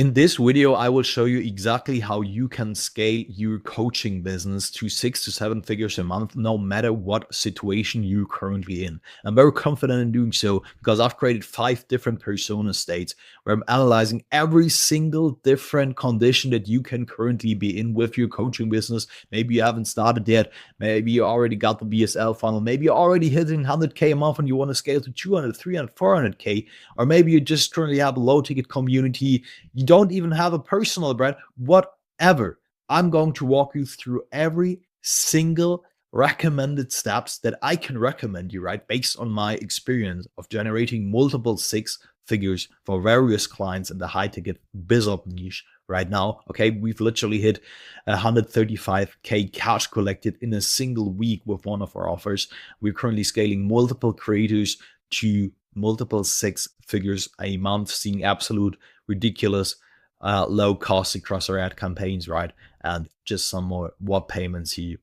In this video, I will show you exactly how you can scale your coaching business to 6 to 7 figures a month, no matter what situation you're currently in. I'm very confident in doing so because I've created 5 different persona states where I'm analyzing every single different condition that you can currently be in with your coaching business. Maybe you haven't started yet. Maybe you already got the BSL funnel. Maybe you're already hitting 100K a month and you want to scale to 200, 300, 400K. Or maybe you just currently have a low ticket community. You don't even have a personal brand, whatever. I'm going to walk you through every single recommended steps that I can recommend you, right? Based on my experience of generating multiple 6 figures for various clients in the high ticket BizOp niche right now. Okay, we've literally hit 135K cash collected in a single week with one of our offers. We're currently scaling multiple creators to multiple 6 figures a month, seeing absolute ridiculous low costs across our ad campaigns, right? And just some more what payments here.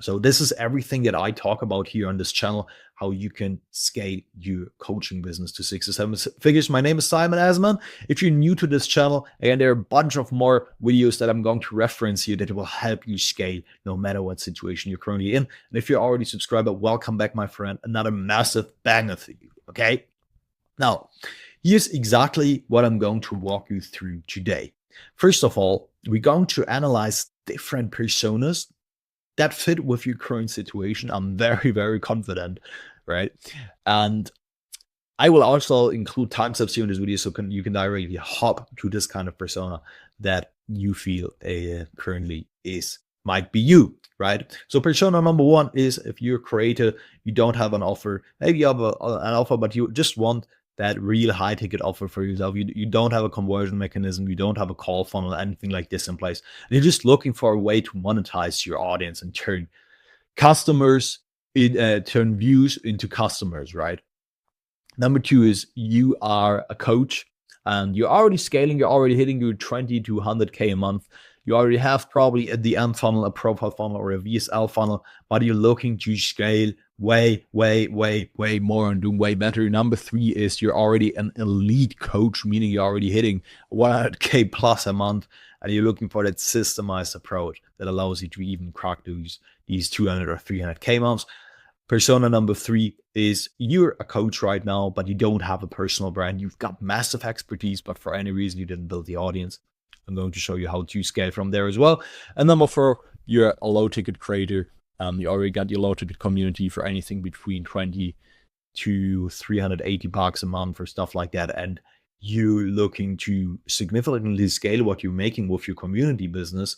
So this is everything that I talk about here on this channel, how you can scale your coaching business to 6 to 7 figures. My name is Simon Asman. If you're new to this channel, again, there are a bunch of more videos that I'm going to reference here that will help you scale no matter what situation you're currently in. And if you're already subscribed, welcome back, my friend. Another massive banger for you, okay? Now, here's exactly what I'm going to walk you through today. First of all, we're going to analyze different personas that fit with your current situation. I'm very, very confident, right? And I will also include timestamps here in this video so you can directly hop to this kind of persona that you feel currently might be you, right? So persona number 1 is if you're a creator, you don't have an offer, maybe you have an offer, but you just want that real high ticket offer for yourself. You don't have a conversion mechanism, you don't have a call funnel, anything like this in place. And you're just looking for a way to monetize your audience and turn turn views into customers, right? Number 2 is you are a coach and you're already scaling, you're already hitting your 20 to 100K a month. You already have probably a DM funnel, a profile funnel, or a VSL funnel, but you're looking to scale way more and doing way better. Number 3 is you're already an elite coach, meaning you're already hitting 100K plus a month, and you're looking for that systemized approach that allows you to even crack these 200 or 300K months. Persona number 3 is you're a coach right now, but you don't have a personal brand. You've got massive expertise, but for any reason you didn't build the audience. I'm going to show you how to scale from there as well. And number 4, you're a low ticket creator. You already got your low ticket community for anything between 20 to 380 bucks a month or stuff like that. And you're looking to significantly scale what you're making with your community business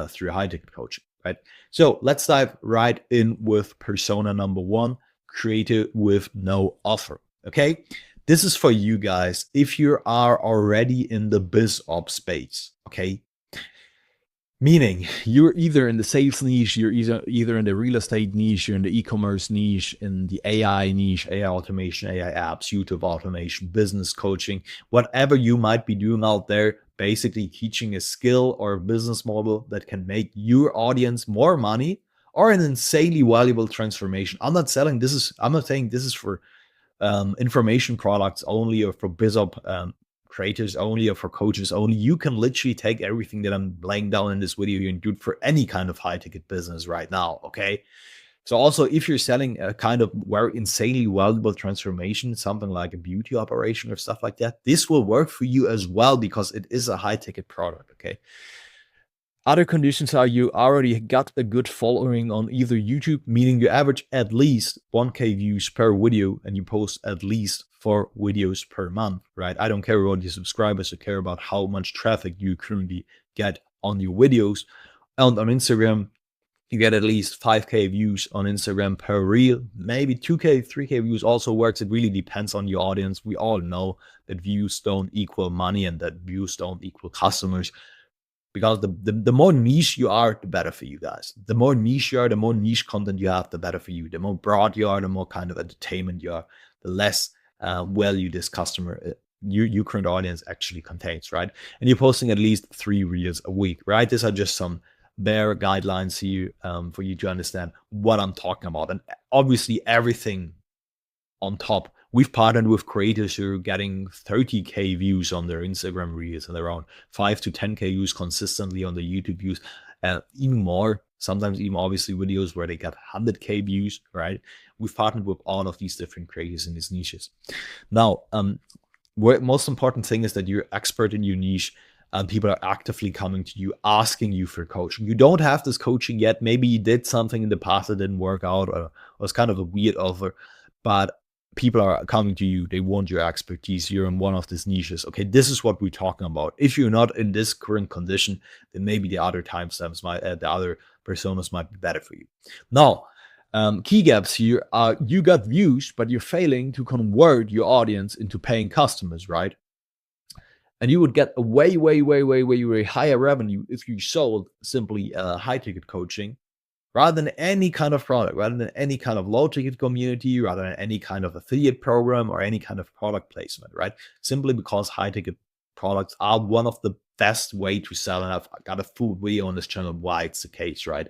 through high ticket coaching, right? So let's dive right in with persona number 1, creator with no offer. Okay. This is for you guys if you are already in the BizOp space, okay? Meaning you're either in the sales niche, you're either in the real estate niche, you're in the e-commerce niche, in the AI niche, AI automation, AI apps, YouTube automation, business coaching, whatever you might be doing out there, basically teaching a skill or a business model that can make your audience more money or an insanely valuable transformation. I'm not saying this is for information products only, or for BizOp creators only, or for coaches only. You can literally take everything that I'm laying down in this video here and do it for any kind of high ticket business right now, okay? So also, if you're selling a kind of very insanely valuable transformation, something like a beauty operation or stuff like that, this will work for you as well because it is a high ticket product, okay? Other conditions are you already got a good following on either YouTube, meaning you average at least 1K views per video and you post at least 4 videos per month, right? I don't care about your subscribers, I care about how much traffic you currently get on your videos. And on Instagram, you get at least 5K views on Instagram per reel, maybe 2K, 3K views also works. It really depends on your audience. We all know that views don't equal money and that views don't equal customers. Because the more niche you are, the better for you guys. The more niche you are, the more niche content you have, the better for you. The more broad you are, the more kind of entertainment you are, the less value this customer, your current audience actually contains, right? And you're posting at least 3 reels a week, right? These are just some bare guidelines here for you to understand what I'm talking about. And obviously everything on top We've partnered with creators who are getting 30K views on their Instagram reels and around 5 to 10K views consistently on the YouTube views, and even more, sometimes even obviously videos where they get 100K views, right? We've partnered with all of these different creators in these niches. Now, most important thing is that you're expert in your niche and people are actively coming to you, asking you for coaching. You don't have this coaching yet. Maybe you did something in the past that didn't work out or was kind of a weird offer, but people are coming to you. They want your expertise. You're in one of these niches. Okay, this is what we're talking about. If you're not in this current condition, then maybe the other timestamps the other personas might be better for you. Now, key gaps here are you got views, but you're failing to convert your audience into paying customers, right? And you would get a way higher revenue if you sold simply high ticket coaching rather than any kind of product, rather than any kind of low ticket community, rather than any kind of affiliate program or any kind of product placement, right? Simply because high ticket products are one of the best way to sell. And I've got a full video on this channel why it's the case, right?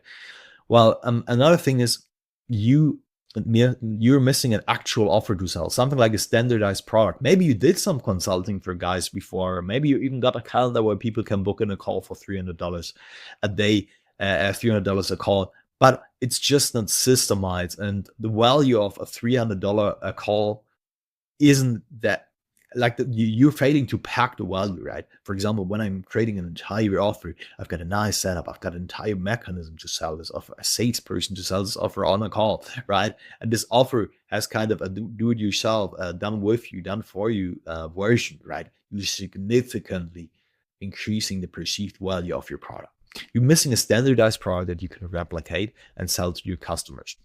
Well, another thing is you're missing an actual offer to sell, something like a standardized product. Maybe you did some consulting for guys before. Maybe you even got a calendar where people can book in a call for $300 a day, $300 a call, but it's just not systemized. And the value of a $300 a call isn't that, like you're failing to pack the value, right? For example, when I'm creating an entire offer, I've got a nice setup. I've got an entire mechanism to sell this offer, a salesperson to sell this offer on a call, right? And this offer has kind of a do-it-yourself, done with you, done for you version, right? You're significantly increasing the perceived value of your product. You're missing a standardized product that you can replicate and sell to your customers.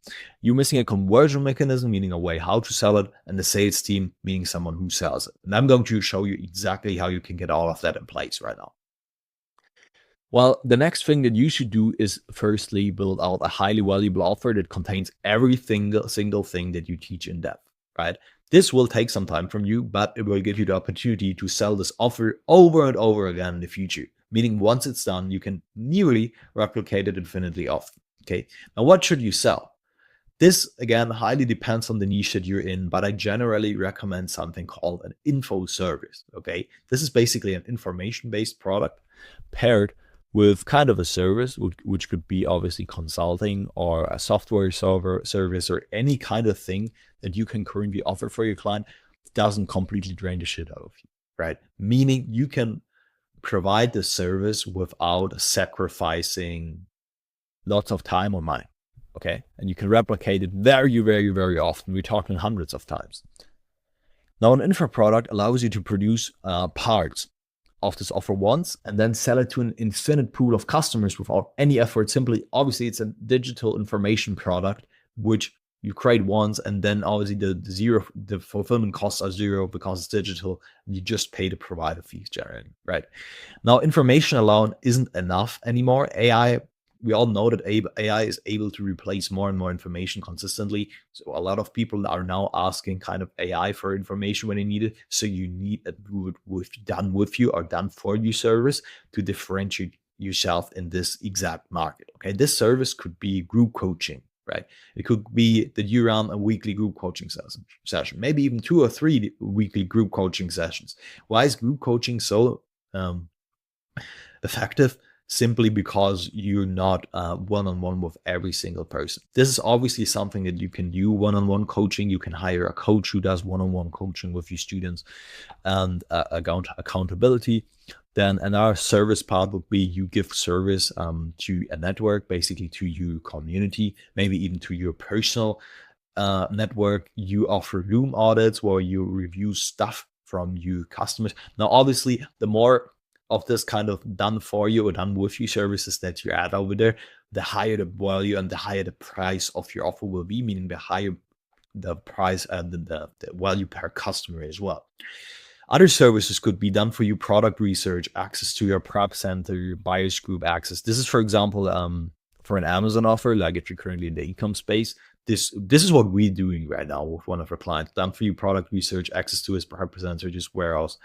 You're missing a conversion mechanism, meaning a way how to sell it, and the sales team, meaning someone who sells it. And I'm going to show you exactly how you can get all of that in place right now. Well, the next thing that you should do is firstly build out a highly valuable offer that contains every single thing that you teach in depth, right? This will take some time from you, but it will give you the opportunity to sell this offer over and over again in the future. Meaning once it's done, you can nearly replicate it infinitely often. Okay. Now, what should you sell? This, again, highly depends on the niche that you're in, but I generally recommend something called an info service. Okay. This is basically an information-based product paired with kind of a service, which could be obviously consulting or a software service or any kind of thing that you can currently offer for your client. Doesn't completely drain the shit out of you, right? Meaning you can provide the service without sacrificing lots of time or money, okay? And you can replicate it very often. We're talking hundreds of times. Now, an info product allows you to produce parts of this offer once and then sell it to an infinite pool of customers without any effort. Simply, obviously, it's a digital information product, which you create once, and then obviously the fulfillment costs are zero because it's digital. And you just pay the provider fees generally, right? Now, information alone isn't enough anymore. AI, we all know that AI is able to replace more and more information consistently. So a lot of people are now asking kind of AI for information when they need it. So you need a done with you or done for you service to differentiate yourself in this exact market. Okay, this service could be group coaching, right? It could be that you run a weekly group coaching session, maybe even 2 or 3 weekly group coaching sessions. Why is group coaching so effective? Simply because you're not one-on-one with every single person. This is obviously something that you can do one-on-one coaching. You can hire a coach who does one-on-one coaching with your students and accountability. Then another service part would be you give service to a network, basically to your community, maybe even to your personal network. You offer room audits where you review stuff from your customers. Now, obviously, the more of this kind of done for you or done with you services that you add over there, the higher the value and the higher the price of your offer will be, meaning the higher the price and the value per customer as well. Other services could be done for you: product research, access to your prep center, your buyers group access. This is, for example, for an Amazon offer, like if you're currently in the e-com space, this is what we're doing right now with one of our clients. Done for you product research, access to his representative, just warehouse,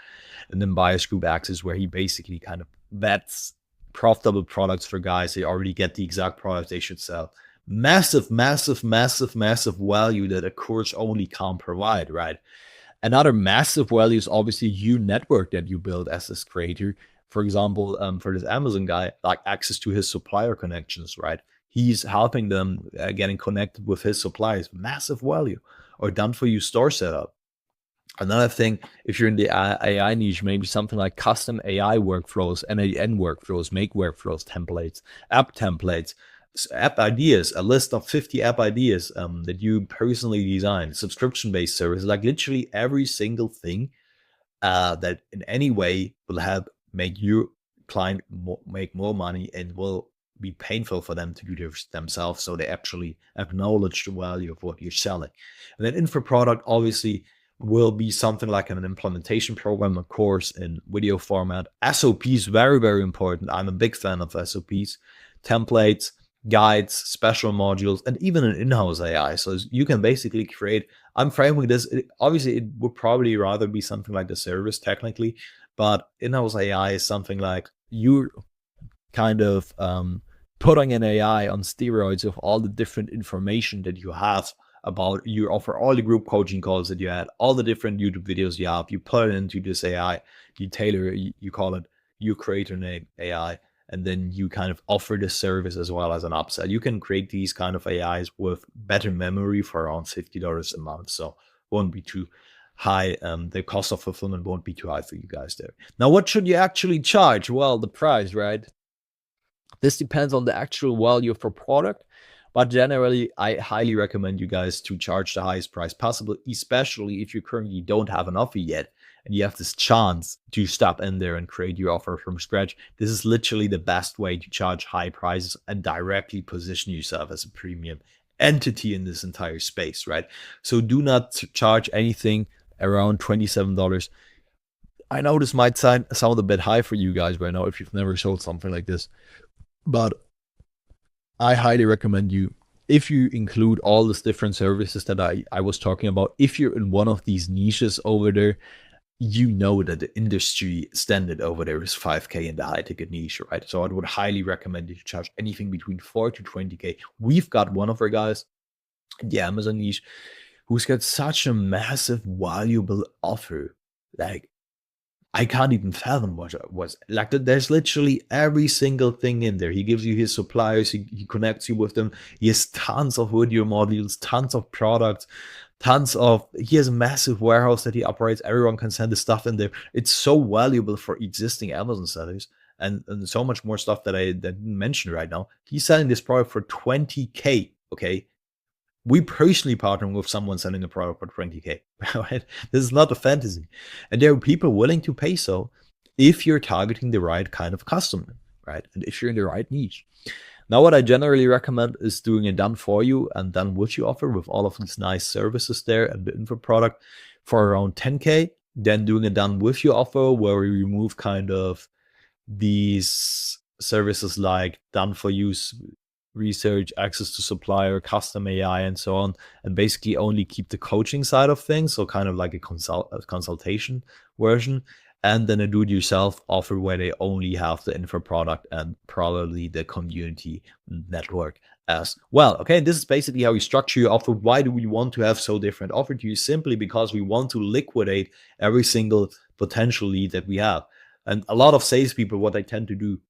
and then buyers group access, where he basically kind of vets profitable products for guys. They already get the exact product they should sell, Massive, massive, massive, massive value that a course only can provide, right? Another massive value is obviously your network that you build as this creator. For example, for this Amazon guy, like access to his supplier connections, right? He's helping them getting connected with his suppliers. Massive value. Or done for you store setup. Another thing, if you're in the AI niche, maybe something like custom AI workflows, NAN workflows, make workflows, templates, app templates, app ideas, a list of 50 app ideas that you personally design, subscription-based service, like literally every single thing that in any way will help make your client make more money and will be painful for them to do this themselves, so they actually acknowledge the value of what you're selling. And then info product obviously will be something like an implementation program, a course in video format. SOPs, very, very important. I'm a big fan of SOPs, templates, guides, special modules, and even an in-house AI. So you can basically create, I'm framing this, obviously it would probably rather be something like the service technically, but in-house AI is something like you kind of putting an AI on steroids of all the different information that you have about you offer, all the group coaching calls that you had, all the different YouTube videos you have, you put it into this AI, you tailor it, you call it, you create an AI, and then you kind of offer the service as well as an upsell. You can create these kind of AIs with better memory for around $50 a month. So won't be too high. The cost of fulfillment won't be too high for you guys there. Now, what should you actually charge? Well, the price, right? This depends on the actual value of the product. But generally, I highly recommend you guys to charge the highest price possible, especially if you currently don't have an offer yet and you have this chance to step in there and create your offer from scratch. This is literally the best way to charge high prices and directly position yourself as a premium entity in this entire space, right? So do not charge anything around $27. I know this might sound a bit high for you guys right now if you've never sold something like this, but I highly recommend you, if you include all these different services that I was talking about, if you're in one of these niches over there, you know that the industry standard over there is 5K in the high ticket niche, right? So I would highly recommend you to charge anything between 4 to 20K. We've got one of our guys in the Amazon niche who's got such a massive, valuable offer. Like, I can't even fathom what it was. Like, there's literally every single thing in there. He gives you his suppliers, he connects you with them. He has tons of video modules, tons of products, he has a massive warehouse that he operates. Everyone can send the stuff in there. It's so valuable for existing Amazon sellers and so much more stuff that I didn't mention right now. He's selling this product for 20K, okay? We personally partnering with someone selling a product for 20K, right? This is not a fantasy. And there are people willing to pay so if you're targeting the right kind of customer, right? And if you're in the right niche. Now, what I generally recommend is doing a done for you and done with you offer with all of these nice services there and the info product for around 10K. Then doing a done with you offer where we remove kind of these services like done for you research, access to supplier, custom AI, and so on, and basically only keep the coaching side of things, so kind of like a consultation version, and then a do-it-yourself offer where they only have the info product and probably the community network as well. Okay, this is basically how we structure your offer. Why do we want to have so different offer to you? Simply because we want to liquidate every single potential lead that we have. And a lot of salespeople, what they tend to do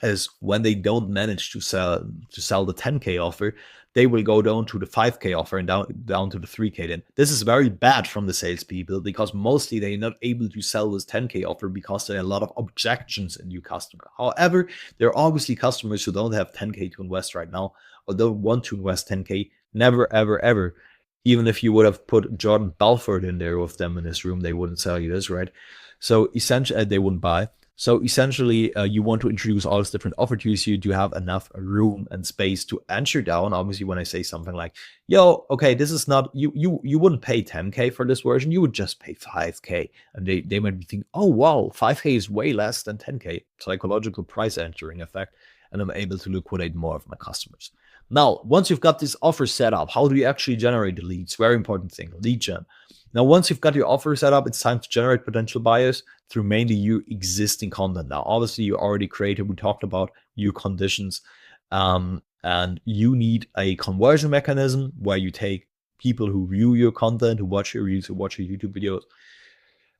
is when they don't manage to sell the 10K offer, they will go down to the 5K offer and down to the 3K. Then this is very bad from the salespeople because mostly they're not able to sell this 10K offer because there are a lot of objections in new customer. However, there are obviously customers who don't have 10K to invest right now or don't want to invest 10K. Never, ever, ever. Even if you would have put Jordan Belfort in there with them in this room, they wouldn't sell you this, right? So essentially, they wouldn't buy. So essentially, you want to introduce all these different offers to you to have enough room and space to answer down. Obviously, when I say something like, yo, okay, this is not, you wouldn't pay 10K for this version, you would just pay 5K. And they might be thinking, oh, wow, 5K is way less than 10K. Psychological price entering effect. And I'm able to liquidate more of my customers. Now, once you've got this offer set up, how do you actually generate the leads? Very important thing, lead gen. Now, once you've got your offer set up, it's time to generate potential buyers through mainly your existing content. Now, obviously, you already created, we talked about your conditions And you need a conversion mechanism where you take people who view your content, who watch your reviews, who watch your YouTube videos,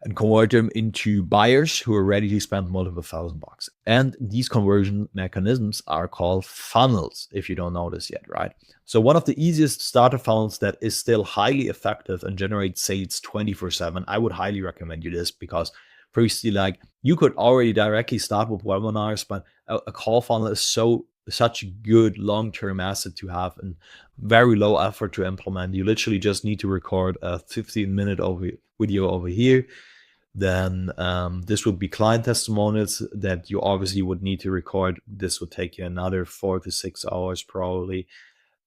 and convert them into buyers who are ready to spend multiple $1,000. And these conversion mechanisms are called funnels, if you don't know this yet, right? So one of the easiest starter funnels that is still highly effective and generates sales 24/7, I would highly recommend you this, because firstly, like, you could already directly start with webinars, but a call funnel is such a good long-term asset to have and very low effort to implement. You literally just need to record a 15-minute video over here. Then this would be client testimonials that you obviously would need to record. This would take you another 4 to 6 hours probably.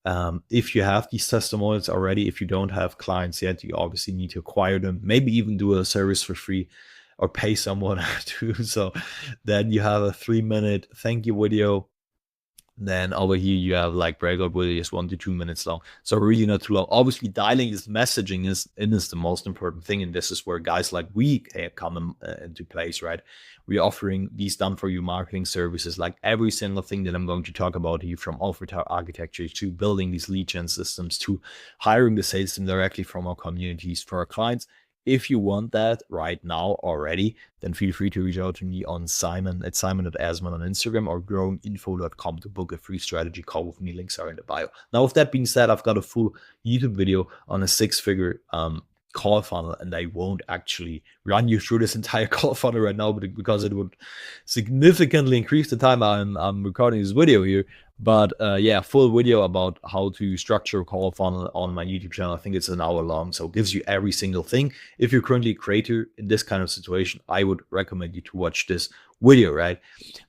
If you have these testimonials already, if you don't have clients yet, you obviously need to acquire them, maybe even do a service for free or pay someone to. So then you have a 3-minute thank you video. Then over here you have like breakout videos 1 to 2 minutes long, so really not too long. Obviously, dialing is messaging is the most important thing, and this is where guys like we come into place, right? We're offering these done for you marketing services, like every single thing that I'm going to talk about here, from offer architecture to building these lead gen systems to hiring the sales team directly from our communities for our clients. If you want that right now already, then feel free to reach out to me on Simon@Simon.Asman on Instagram or growinginfo.com to book a free strategy call with me. Links are in the bio. Now, with that being said, I've got a full YouTube video on a 6-figure call funnel, and I won't actually run you through this entire call funnel right now because it would significantly increase the time I'm recording this video here. But yeah, full video about how to structure a call funnel on my YouTube channel. I think it's an hour long, so it gives you every single thing. If you're currently a creator in this kind of situation, I would recommend you to watch this video, right?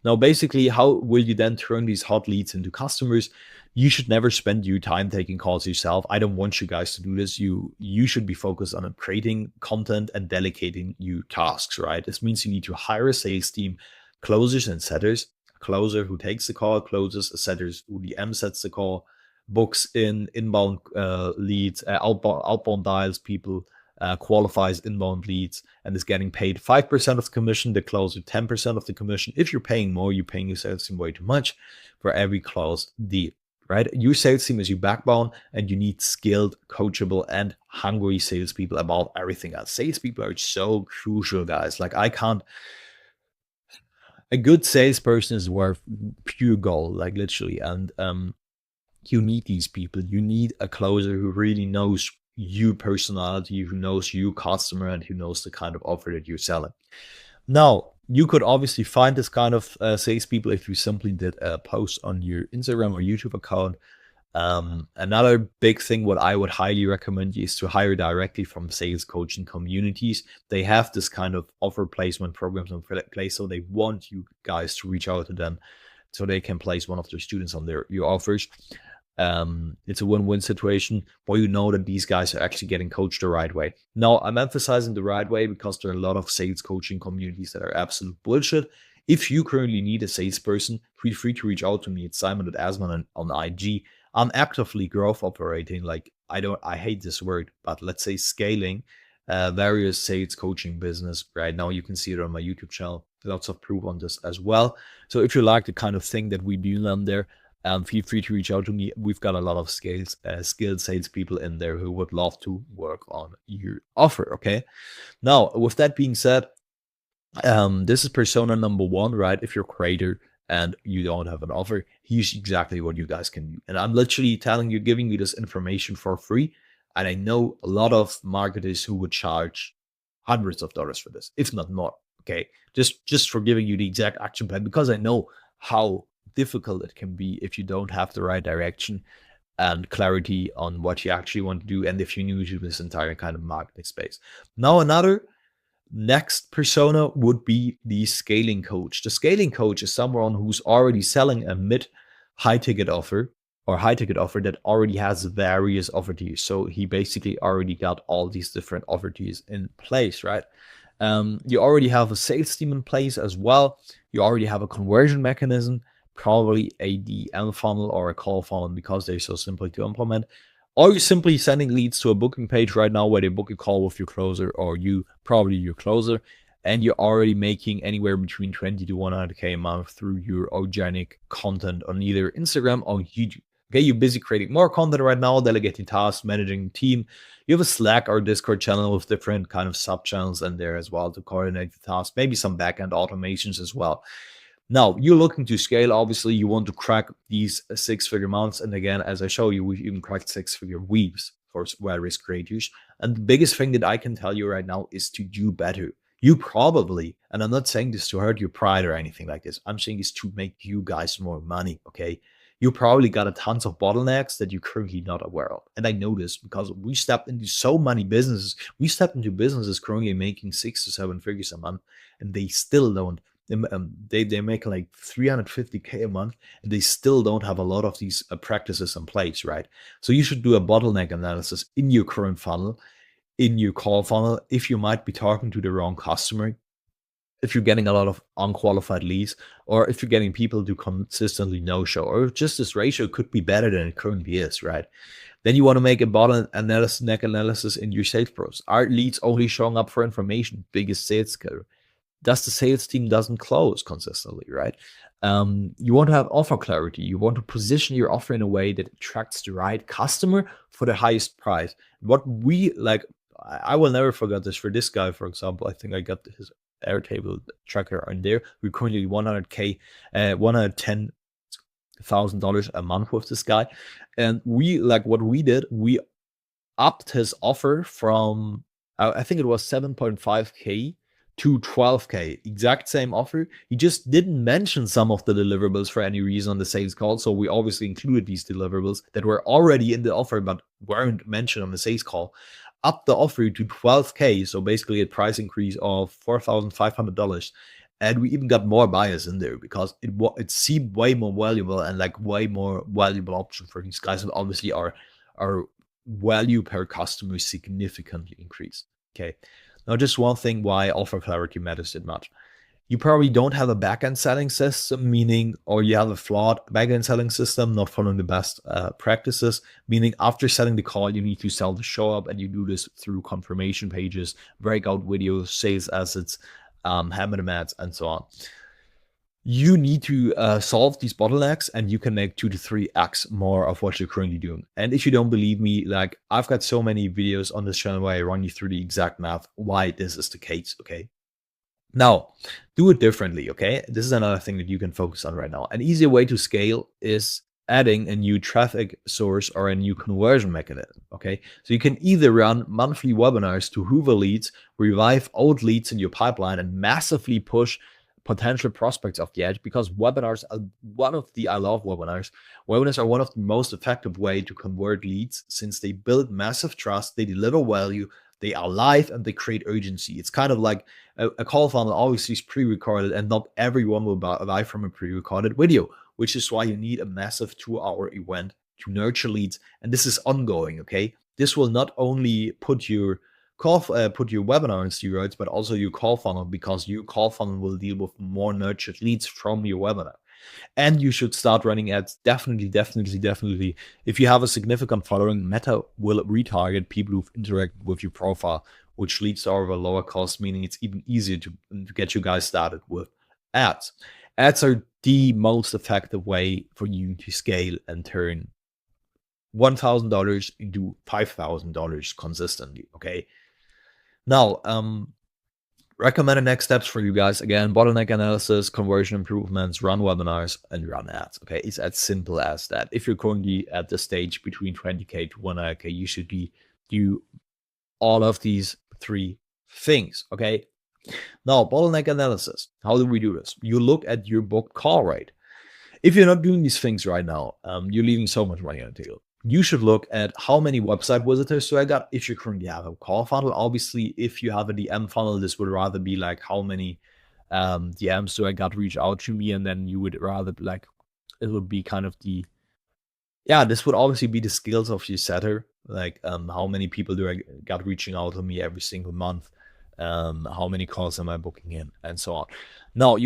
Now, basically, how will you then turn these hot leads into customers? You should never spend your time taking calls yourself. I don't want you guys to do this. You should be focused on creating content and delegating you tasks, right? This means you need to hire a sales team, closers and setters. Closer who takes the call, closes, a setter who DM sets the call, books in inbound leads, outbound dials people, qualifies inbound leads, and is getting paid 5% of the commission, the closer 10% of the commission. If you're paying more, you're paying your sales team way too much for every closed deal, right? Your sales team is your backbone, and you need skilled, coachable, and hungry salespeople above everything else. Salespeople are so crucial, guys. Like, a good salesperson is worth pure gold, like literally. And you need these people. You need a closer who really knows your personality, who knows your customer, and who knows the kind of offer that you're selling. Now, you could obviously find this kind of salespeople if you simply did a post on your Instagram or YouTube account. Another big thing, what I would highly recommend is to hire directly from sales coaching communities. They have this kind of offer placement programs in place, so they want you guys to reach out to them so they can place one of their students on your offers. It's a win-win situation where you know that these guys are actually getting coached the right way. Now, I'm emphasizing the right way because there are a lot of sales coaching communities that are absolute bullshit. If you currently need a salesperson, feel free to reach out to me at Simon.Asman on IG. I'm actively growth operating, like I hate this word, but let's say scaling various sales coaching business right now. You can see it on my YouTube channel. Lots of proof on this as well. So if you like the kind of thing that we do on there, feel free to reach out to me. We've got a lot of skilled salespeople in there who would love to work on your offer. Okay. Now, with that being said, this is persona number 1, right? If you're a creator and you don't have an offer, here's exactly what you guys can do. And I'm literally telling you, giving you this information for free. And I know a lot of marketers who would charge hundreds of dollars for this, if not more. Okay. Just for giving you the exact action plan, because I know how difficult it can be if you don't have the right direction and clarity on what you actually want to do, and if you're new to this entire kind of marketing space. Now, another next persona would be the scaling coach. The scaling coach is someone who's already selling a mid-high ticket offer or high ticket offer that already has various offer tiers. So he basically already got all these different offer tiers in place, right? You already have a sales team in place as well. You already have a conversion mechanism, probably a DM funnel or a call funnel, because they're so simple to implement. Or you're simply sending leads to a booking page right now where they book a call with your closer, or probably your closer, and you're already making anywhere between 20 to 100K a month through your organic content on either Instagram or YouTube. Okay, you're busy creating more content right now, delegating tasks, managing team. You have a Slack or Discord channel with different kind of sub channels in there as well to coordinate the tasks, maybe some backend automations as well. Now, you're looking to scale. Obviously, you want to crack these 6-figure months. And again, as I show you, we've even cracked 6-figure weeks for various creators. And the biggest thing that I can tell you right now is to do better. You probably, and I'm not saying this to hurt your pride or anything like this, I'm saying this to make you guys more money, okay? You probably got a tons of bottlenecks that you're currently not aware of. And I know this because we stepped into so many businesses. We stepped into businesses currently making 6 to 7 figures a month, and they still don't. They make like 350K a month, and they still don't have a lot of these practices in place, right? So you should do a bottleneck analysis in your current funnel, in your call funnel, if you might be talking to the wrong customer, if you're getting a lot of unqualified leads, or if you're getting people to consistently no-show, or just this ratio could be better than it currently is, right? Then you want to make a bottleneck analysis in your sales process. Are leads only showing up for information? Biggest sales killer. Does the sales team doesn't close consistently, right? You want to have offer clarity. You want to position your offer in a way that attracts the right customer for the highest price. What we like, I will never forget this. For this guy, for example, I think I got his Airtable tracker on there. We're currently $100K, $110,000 a month with this guy. And we like what we did, we upped his offer from, I think it was 7.5K to 12K, exact same offer. He just didn't mention some of the deliverables for any reason on the sales call. So we obviously included these deliverables that were already in the offer, but weren't mentioned on the sales call. Up the offer to 12K. So basically a price increase of $4,500. And we even got more buyers in there because it seemed way more valuable and like way more valuable option for these guys. And obviously our value per customer significantly increased. Okay. Now, just one thing why offer clarity matters that much. You probably don't have a backend selling system, meaning, or you have a flawed backend selling system, not following the best practices, meaning after selling the call, you need to sell the show up, and you do this through confirmation pages, breakout videos, sales assets, hammer ads, and so on. You need to solve these bottlenecks, and you can make 2 to 3x more of what you're currently doing. And if you don't believe me, like I've got so many videos on this channel where I run you through the exact math why this is the case, okay? Now, do it differently, okay? This is another thing that you can focus on right now. An easier way to scale is adding a new traffic source or a new conversion mechanism, okay? So you can either run monthly webinars to hoover leads, revive old leads in your pipeline, and massively push potential prospects off the edge, because webinars are I love webinars. Webinars are one of the most effective way to convert leads, since they build massive trust, they deliver value, they are live, and they create urgency. It's kind of like a call funnel obviously is pre-recorded, and not everyone will buy from a pre-recorded video, which is why you need a massive 2-hour event to nurture leads. And this is ongoing, okay? This will not only put your webinar on steroids, but also your call funnel, because your call funnel will deal with more nurtured leads from your webinar. And you should start running ads. Definitely. If you have a significant following, Meta will retarget people who've interacted with your profile, which leads to a lower cost, meaning it's even easier to get you guys started with ads. Ads are the most effective way for you to scale and turn $1,000 into $5,000 consistently, okay? Now, recommended next steps for you guys. Again, bottleneck analysis, conversion improvements, run webinars, and run ads. Okay, it's as simple as that. If you're currently at the stage between 20K to 100K, you should do all of these 3 things. Okay. Now, bottleneck analysis. How do we do this? You look at your booked call rate. If you're not doing these things right now, you're leaving so much money on the table. You should look at how many website visitors do I got if you currently have a call funnel. Obviously, if you have a DM funnel, this would rather be like how many DMs do I got reach out to me, and then you would rather like, it would be kind of this would obviously be the skills of your setter, like how many people do I got reaching out to me every single month, how many calls am I booking in, and so on. Now,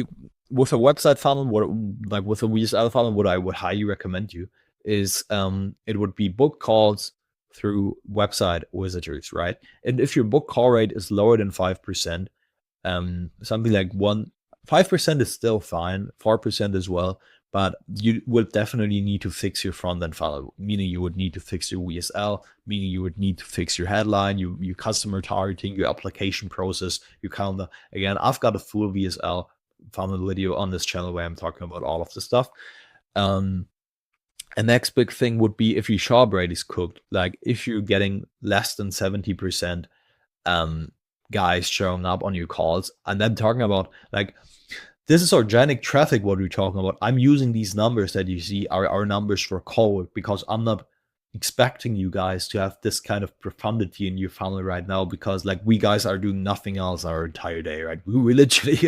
with a website funnel, with a VSL funnel, what I would highly recommend you is it would be book calls through website visitors, right? And if your book call rate is lower than 5%, something like 5% is still fine, 4% as well. But you would definitely need to fix your front end funnel, meaning you would need to fix your VSL, meaning you would need to fix your headline, your customer targeting, your application process, your calendar. Again, I've got a full VSL funnel video on this channel where I'm talking about all of this stuff. A next big thing would be if your sharp rate is cooked, like if you're getting less than 70% guys showing up on your calls, and I'm talking about like, this is organic traffic, what we're talking about. I'm using these numbers that you see are our numbers for cold, because I'm not expecting you guys to have this kind of profundity in your funnel right now, because like we guys are doing nothing else our entire day, right? We literally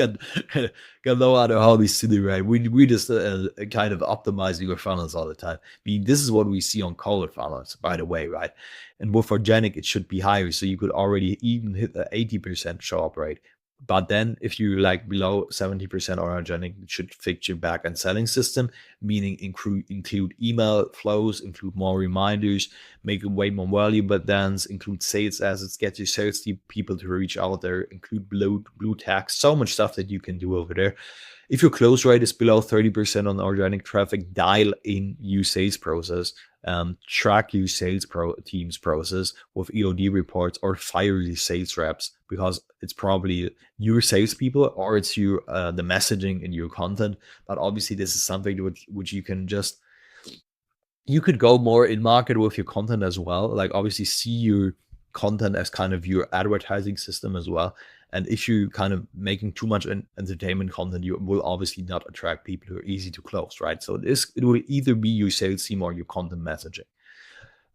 got no other hobbies to do, right? We just kind of optimizing your funnels all the time. This is what we see on cold funnels, by the way, right? And with organic, it should be higher, so you could already even hit the 80% show up rate. But then if you like below 70% organic, it should fix your back-end selling system, meaning include email flows, include more reminders, make it way more valuable then, include sales assets, get your sales people to reach out there, include blue tags, so much stuff that you can do over there. If your close rate is below 30% on organic traffic, dial in your sales process. Track your sales team's process with EOD reports, or fire your sales reps, because it's probably your salespeople or it's your the messaging in your content. But obviously, this is something which you can just, you could go more in market with your content as well. Like obviously see your content as kind of your advertising system as well. And if you kind of making too much entertainment content, you will obviously not attract people who are easy to close, right? So it will either be your sales team or your content messaging.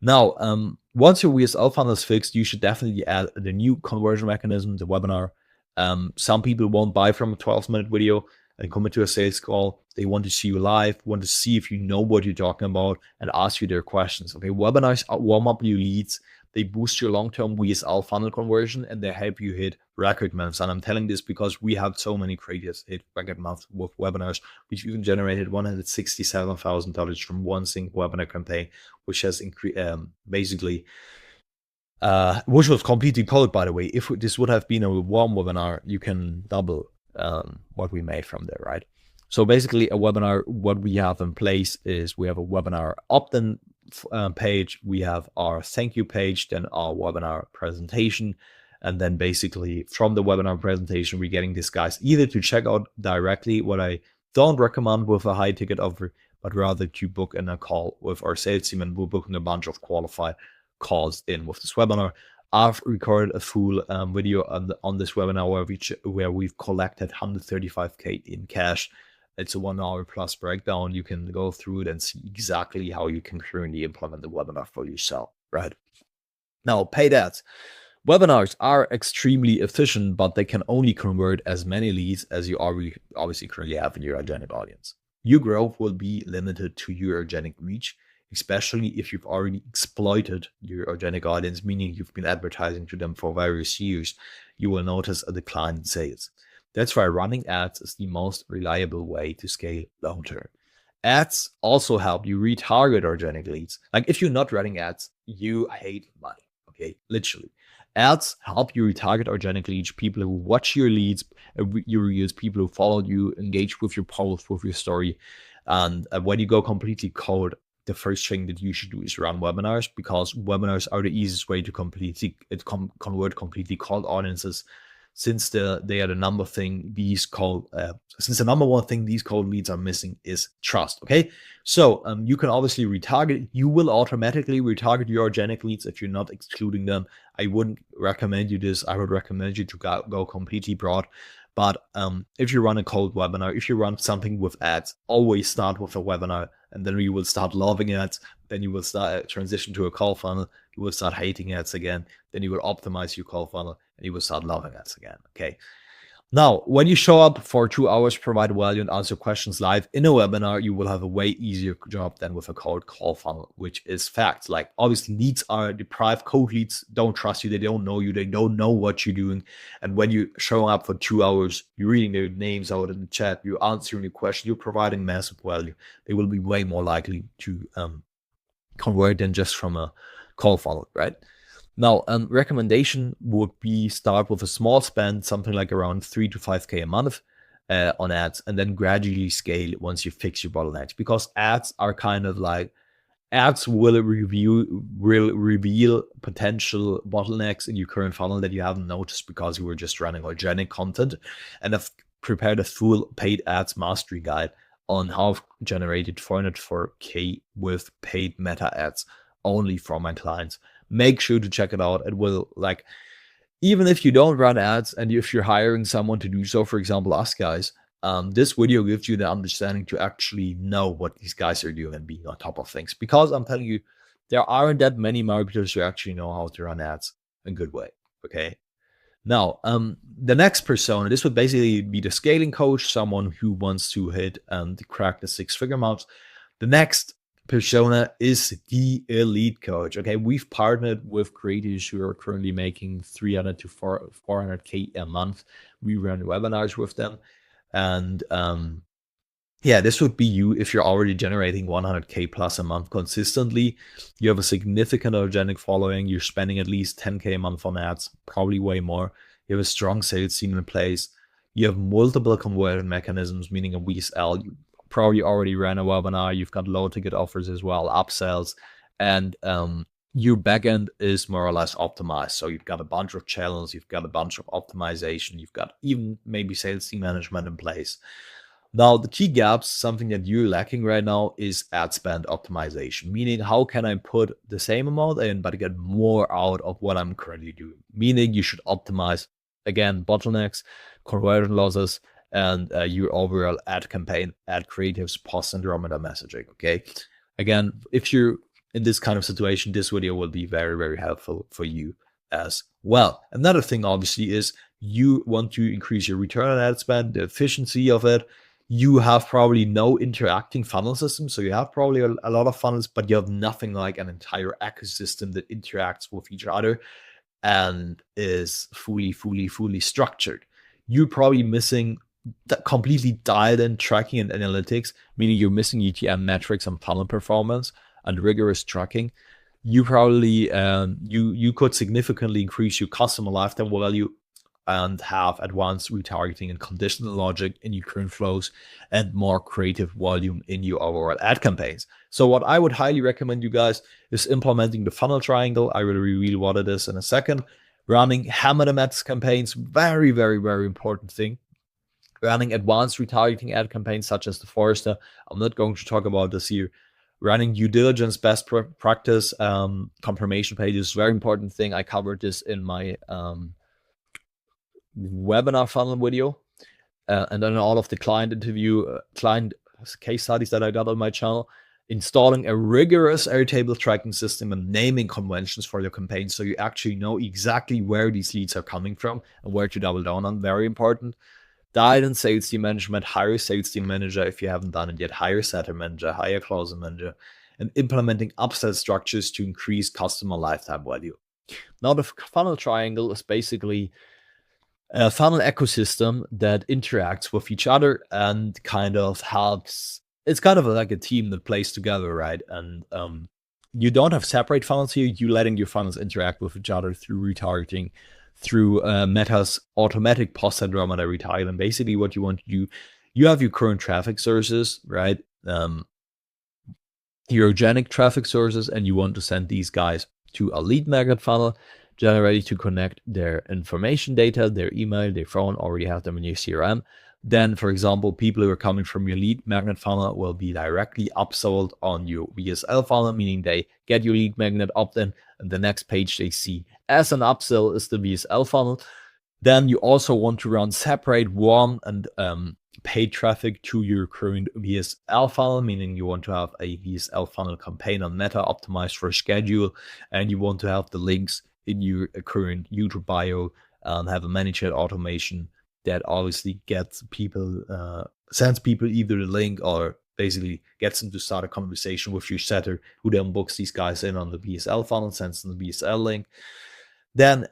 Now, once your VSL funnel is fixed, you should definitely add the new conversion mechanism, the webinar. Some people won't buy from a 12-minute video and come into a sales call. They want to see you live, want to see if you know what you're talking about, and ask you their questions. Okay, webinars warm up your leads. They boost your long-term VSL funnel conversion, and they help you hit record months. And I'm telling this because we have so many creators hit record months with webinars, which even generated $167,000 from one single webinar campaign, which has basically, which was completely cold, by the way. If this would have been a warm webinar, you can double what we made from there, right? So basically a webinar, what we have in place is we have a webinar opt-in page, we have our thank you page, then our webinar presentation, and then basically from the webinar presentation, we're getting these guys either to check out directly, what I don't recommend with a high ticket offer, but rather to book in a call with our sales team, and we're booking a bunch of qualified calls in with this webinar. I've recorded a full video on this webinar where we've collected 135K in cash. It's a 1 hour plus breakdown. You can go through it and see exactly how you can currently implement the webinar for yourself, right? Now, paid ads. Webinars are extremely efficient, but they can only convert as many leads as you already obviously currently have in your organic audience. Your growth will be limited to your organic reach, especially if you've already exploited your organic audience, meaning you've been advertising to them for various years. You will notice a decline in sales. That's why running ads is the most reliable way to scale long term. Ads also help you retarget organic leads. Like if you're not running ads, you hate money, okay? Literally. Ads help you retarget organic leads, people who watch your leads, your reels, people who followed you, engage with your post, with your story. And when you go completely cold, the first thing that you should do is run webinars, because webinars are the easiest way to convert completely cold audiences, since they are the number one thing these cold leads are missing is trust. Okay, so you can obviously retarget. You will automatically retarget your organic leads if you're not excluding them. I wouldn't recommend you this. I would recommend you to go completely broad. But if you run a cold webinar, if you run something with ads, always start with a webinar, and then you will start loving ads. Then you will start transition to a call funnel. You will start hating ads again. Then you will optimize your call funnel, and you will start loving ads again. Okay. Now, when you show up for 2 hours, provide value, and answer questions live in a webinar, you will have a way easier job than with a cold call funnel, which is fact. Like obviously leads are deprived. Cold leads don't trust you. They don't know you. They don't know what you're doing. And when you show up for 2 hours, you're reading their names out in the chat, you're answering the question, you're providing massive value. They will be way more likely to convert than just from a call funnel, right? Now, recommendation would be start with a small spend, something like around 3 to 5K a month on ads, and then gradually scale once you fix your bottlenecks, because ads are kind of like, ads will reveal potential bottlenecks in your current funnel that you haven't noticed because you were just running organic content. And I've prepared a full paid ads mastery guide on how I've generated 404K with paid meta ads only for my clients. Make sure to check it out. It will, like, even if you don't run ads and if you're hiring someone to do so, for example, us guys, this video gives you the understanding to actually know what these guys are doing and being on top of things. Because I'm telling you, there aren't that many marketers who actually know how to run ads a good way. Okay. Now, the next persona, this would basically be the scaling coach, someone who wants to hit and crack the 6-figure marks. The next persona is the elite coach. Okay, we've partnered with creators who are currently making 300 to 400K a month. We run webinars with them. And yeah, this would be you if you're already generating 100K plus a month consistently. You have a significant organic following. You're spending at least 10K a month on ads, probably way more. You have a strong sales team in place. You have multiple conversion mechanisms, meaning a VSL. You probably already ran a webinar. You've got low ticket offers as well, upsells, and your backend is more or less optimized. So you've got a bunch of channels, you've got a bunch of optimization, you've got even maybe sales team management in place. Now, the key gaps, something that you're lacking right now, is ad spend optimization, meaning how can I put the same amount in but get more out of what I'm currently doing? Meaning you should optimize, again, bottlenecks, conversion losses, and your overall ad campaign, ad creatives, post Andromeda messaging. Okay. Again, if you're in this kind of situation, this video will be very, very helpful for you as well. Another thing, obviously, is you want to increase your return on ad spend, the efficiency of it. You have probably no interacting funnel system. So you have probably a lot of funnels, but you have nothing like an entire ecosystem that interacts with each other and is fully structured. You're probably missing that completely dialed in tracking and analytics, meaning you're missing UTM metrics and funnel performance and rigorous tracking. You probably you could significantly increase your customer lifetime value and have advanced retargeting and conditional logic in your current flows and more creative volume in your overall ad campaigns. So what I would highly recommend you guys is implementing the funnel triangle. I will reveal what it is in a second. Running hammer them ads campaigns, very, very, very important thing. Running advanced retargeting ad campaigns such as the Forrester. I'm not going to talk about this here. Running due diligence, best practice, confirmation pages, very important thing. I covered this in my webinar funnel video, and then all of the client case studies that I got on my channel. Installing a rigorous Airtable tracking system and naming conventions for your campaign, so you actually know exactly where these leads are coming from and where to double down on. Very important. Dial in sales team management, hire a sales team manager if you haven't done it yet, hire a setter manager, hire a closer manager, and implementing upsell structures to increase customer lifetime value. Now, the funnel triangle is basically a funnel ecosystem that interacts with each other and kind of helps. It's kind of like a team that plays together, right? And you don't have separate funnels here. You're letting your funnels interact with each other through retargeting, through Meta's automatic post Andromeda retargeting. Basically, what you want to do, you have your current traffic sources, right? Your organic traffic sources, and you want to send these guys to a lead magnet funnel, generated to connect their information data, their email, their phone, already have them in your CRM. Then, for example, people who are coming from your lead magnet funnel will be directly upsold on your VSL funnel, meaning they get your lead magnet opt-in, and the next page they see as an upsell is the VSL funnel. Then you also want to run separate warm and paid traffic to your current VSL funnel, meaning you want to have a VSL funnel campaign on Meta optimized for schedule, and you want to have the links in your current YouTube bio and have a managed automation that obviously gets people, sends people either the link or basically gets them to start a conversation with your setter, who then books these guys in on the VSL funnel, sends them the VSL link. Then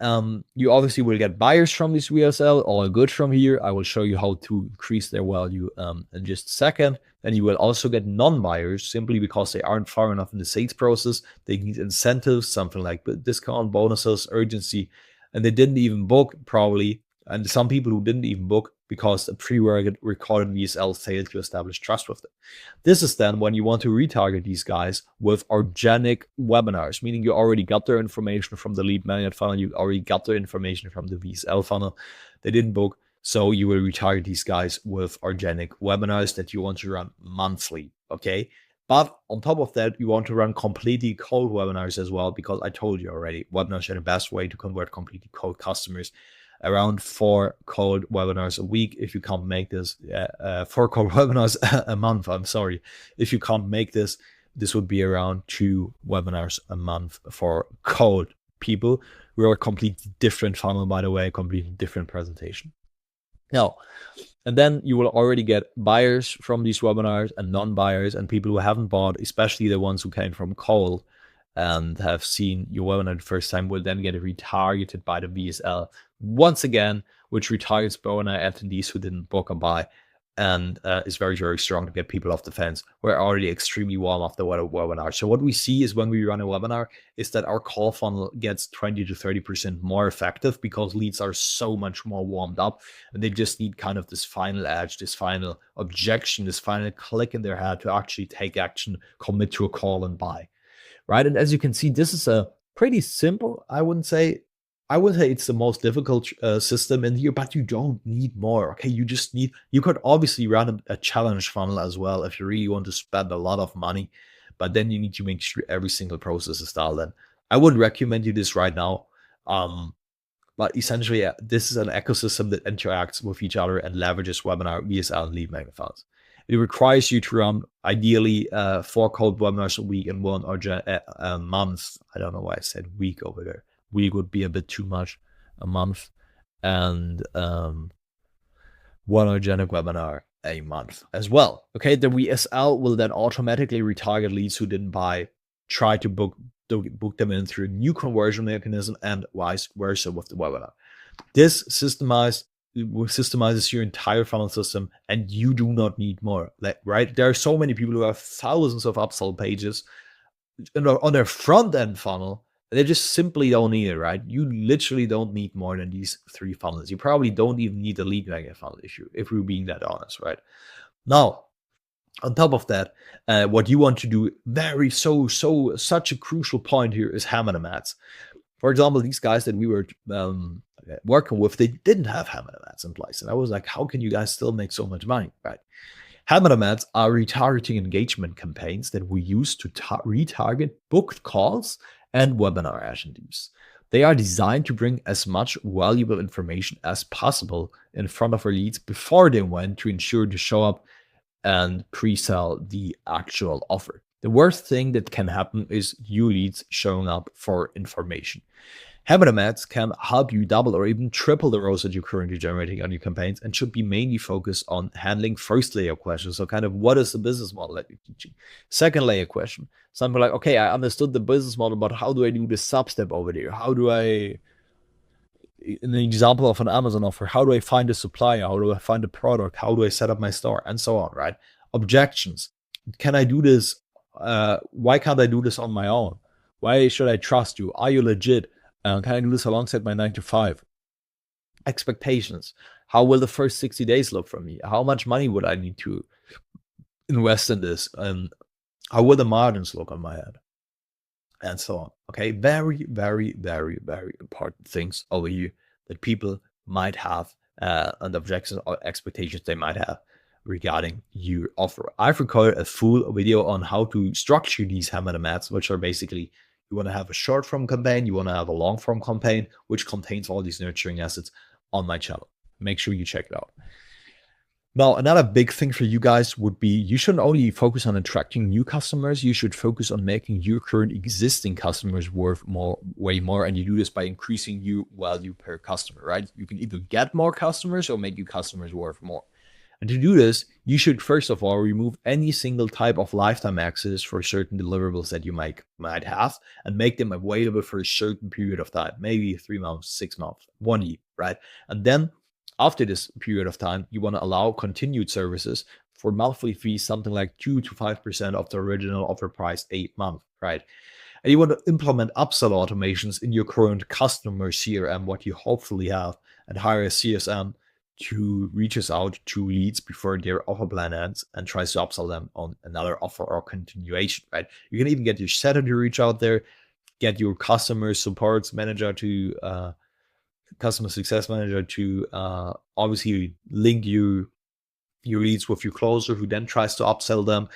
you obviously will get buyers from this VSL, all good from here. I will show you how to increase their value in just a second. And you will also get non-buyers simply because they aren't far enough in the sales process. They need incentives, something like discount, bonuses, urgency, and they didn't even book probably. And some people who didn't even book because the pre-recorded VSL failed to establish trust with them. This is then when you want to retarget these guys with organic webinars, meaning you already got their information from the lead magnet funnel, you already got their information from the VSL funnel. They didn't book, so you will retarget these guys with organic webinars that you want to run monthly, okay? But on top of that, you want to run completely cold webinars as well, because I told you already, webinars are the best way to convert completely cold customers. Around 4 cold webinars a week. If you can't make this, 4 cold webinars a month, I'm sorry. If you can't make this, this would be around 2 webinars a month for cold people. We're a completely different funnel, by the way, completely different presentation. Now, and then you will already get buyers from these webinars and non-buyers, and people who haven't bought, especially the ones who came from cold and have seen your webinar the first time, will then get retargeted by the VSL once again, which retargets webinar attendees who didn't book or buy, and is very, very strong to get people off the fence. We're already extremely warm after the webinar. So what we see is when we run a webinar is that our call funnel gets 20 to 30% more effective because leads are so much more warmed up, and they just need kind of this final edge, this final objection, this final click in their head to actually take action, commit to a call and buy. Right. And as you can see, this is a pretty simple, I wouldn't say it's the most difficult system in here, but you don't need more. Okay. You could obviously run a challenge funnel as well if you really want to spend a lot of money, but then you need to make sure every single process is dialed in. I wouldn't recommend you this right now. But essentially, this is an ecosystem that interacts with each other and leverages webinar, VSL, and lead magnet funnels. It requires you to run ideally 4 cold webinars a week and 1 a month. I don't know why I said week over there. Week would be a bit too much. A month, and 1 organic webinar a month as well. Okay, the VSL will then automatically retarget leads who didn't buy, try to book them in through a new conversion mechanism, and vice versa with the webinar. This systemizes your entire funnel system, and you do not need more. Right? There are so many people who have thousands of upsell pages on their front end funnel, and they just simply don't need it. Right? You literally don't need more than these 3 funnels. You probably don't even need a lead magnet funnel issue, if we're being that honest. Right? Now, on top of that, what you want to do, such a crucial point here, is hammer them ads. For example, these guys that we were working with, they didn't have hammer them ads in place. And I was like, how can you guys still make so much money, right? Hammer them ads are retargeting engagement campaigns that we use to retarget booked calls and webinar attendees. They are designed to bring as much valuable information as possible in front of our leads before they went to ensure to show up and pre-sell the actual offer. The worst thing that can happen is new leads showing up for information. Hammer them ads can help you double or even triple the ROAS that you're currently generating on your campaigns, and should be mainly focused on handling first layer questions. So kind of, what is the business model that you're teaching? Second layer question, something like, okay, I understood the business model, but how do I do the sub-step over there? How do I, in the example of an Amazon offer, how do I find a supplier? How do I find a product? How do I set up my store? And so on, right? Objections. Can I do this? Why can't I do this on my own? Why should I trust you? Are you legit? Can I do this alongside my 9 to 5? Expectations. How will the first 60 days look for me? How much money would I need to invest in this? And how will the margins look on my end? And so on. Okay, very, very, very, very important things over here that people might have, and objections or expectations they might have regarding your offer. I've recorded a full video on how to structure these hammer them ads, which are basically, you want to have a short form campaign, you want to have a long form campaign, which contains all these nurturing assets on my channel. Make sure you check it out. Now, another big thing for you guys would be, you shouldn't only focus on attracting new customers, you should focus on making your current existing customers worth way more. And you do this by increasing your value per customer, right? You can either get more customers or make your customers worth more. And to do this, you should first of all remove any single type of lifetime access for certain deliverables that you might have and make them available for a certain period of time, maybe 3 months, 6 months, 1 year, right? And then after this period of time, you want to allow continued services for monthly fees, something like 2 to 5% of the original offer price a month, right? And you want to implement upsell automations in your current customer CRM, what you hopefully have, and hire a CSM to reach us out to leads before their offer plan ends and tries to upsell them on another offer or continuation, right? You can even get your setter to reach out there, get your customer support manager to customer success manager to obviously link your leads with your closer, who then tries to upsell them.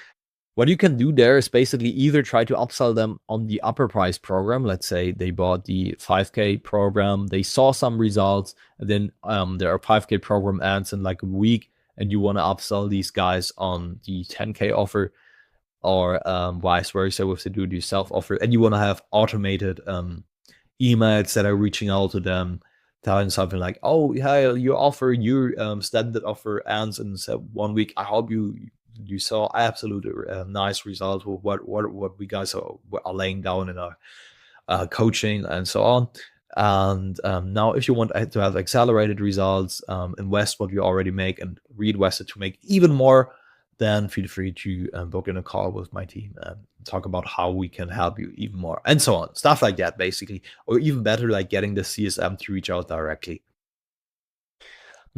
What you can do there is basically either try to upsell them on the upper price program. Let's say they bought the 5K program, they saw some results, and then their 5K program ends in like a week, and you want to upsell these guys on the 10K offer, or vice versa with the do-it-yourself offer, and you want to have automated emails that are reaching out to them, telling something like, "Oh, yeah, your offer, your standard offer ends in 1 week. I hope you saw absolutely nice results with what we guys are laying down in our coaching and so on. And now if you want to have accelerated results, invest what you already make and reinvest it to make even more, then feel free to book in a call with my team and talk about how we can help you even more and so on. Stuff like that, basically. Or even better, like getting the CSM to reach out directly.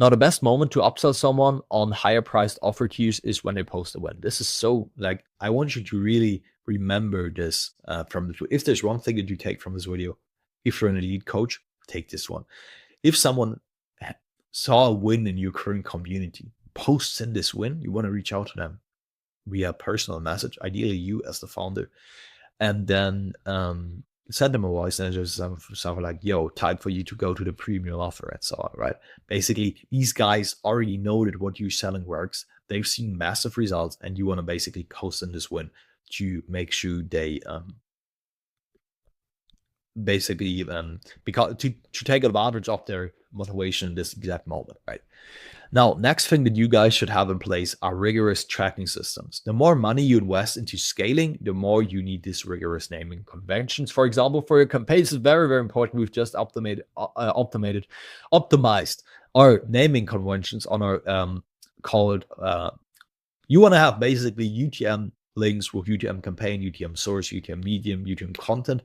Now, the best moment to upsell someone on higher priced offer tiers is when they post a win. This is so, like, I want you to really remember this from the, if there's one thing that you take from this video, if you're an elite coach, take this one. If someone saw a win in your current community, posts in this win, you want to reach out to them via personal message, ideally you as the founder, and then send them a voice and just something like, "Yo, time for you to go to the premium offer," and so on, right? Basically, these guys already know that what you're selling works. They've seen massive results, and you want to basically coast in this win to make sure they basically because to take advantage of their motivation in this exact moment, right? Now, next thing that you guys should have in place are rigorous tracking systems. The more money you invest into scaling, the more you need these rigorous naming conventions. For example, for your campaigns, it's very, very important. We've just optimized our naming conventions on our called. You want to have basically UTM links with UTM campaign, UTM source, UTM medium, UTM content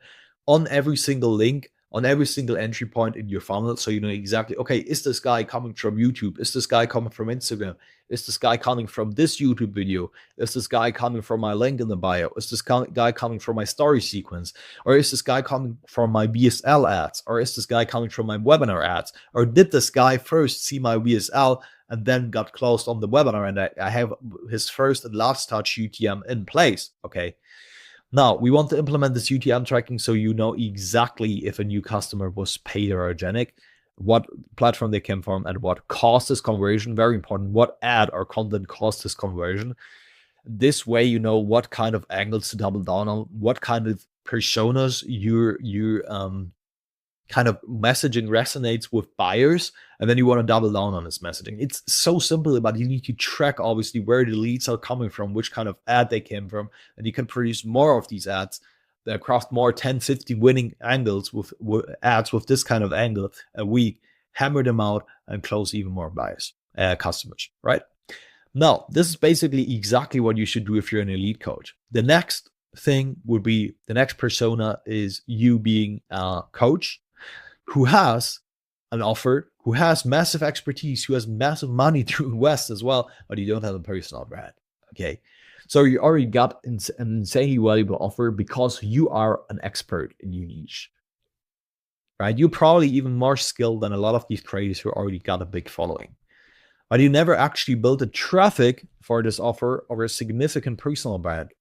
on every single link, on every single entry point in your funnel, so you know exactly, okay, is this guy coming from YouTube? Is this guy coming from Instagram? Is this guy coming from this YouTube video? Is this guy coming from my link in the bio? Is this guy coming from my story sequence? Or is this guy coming from my VSL ads? Or is this guy coming from my webinar ads? Or did this guy first see my VSL and then got closed on the webinar, and I have his first and last touch UTM in place? Okay. Now, we want to implement this UTM tracking so you know exactly if a new customer was paid or organic, what platform they came from, and what caused this conversion. Very important, what ad or content caused this conversion. This way, you know what kind of angles to double down on, what kind of personas your kind of messaging resonates with buyers, and then you want to double down on this messaging. It's so simple, but you need to track obviously where the leads are coming from, which kind of ad they came from, and you can produce more of these ads that craft more 10, 50 winning angles with ads with this kind of angle a week, hammer them out and close even more buyers, customers, right? Now, this is basically exactly what you should do if you're an elite coach. The next thing would be, the next persona is you being a coach who has an offer, who has massive expertise, who has massive money to invest as well, but you don't have a personal brand. Okay. So you already got an insanely valuable offer because you are an expert in your niche, right? You're probably even more skilled than a lot of these creators who already got a big following, but you never actually built a traffic for this offer or a significant personal brand.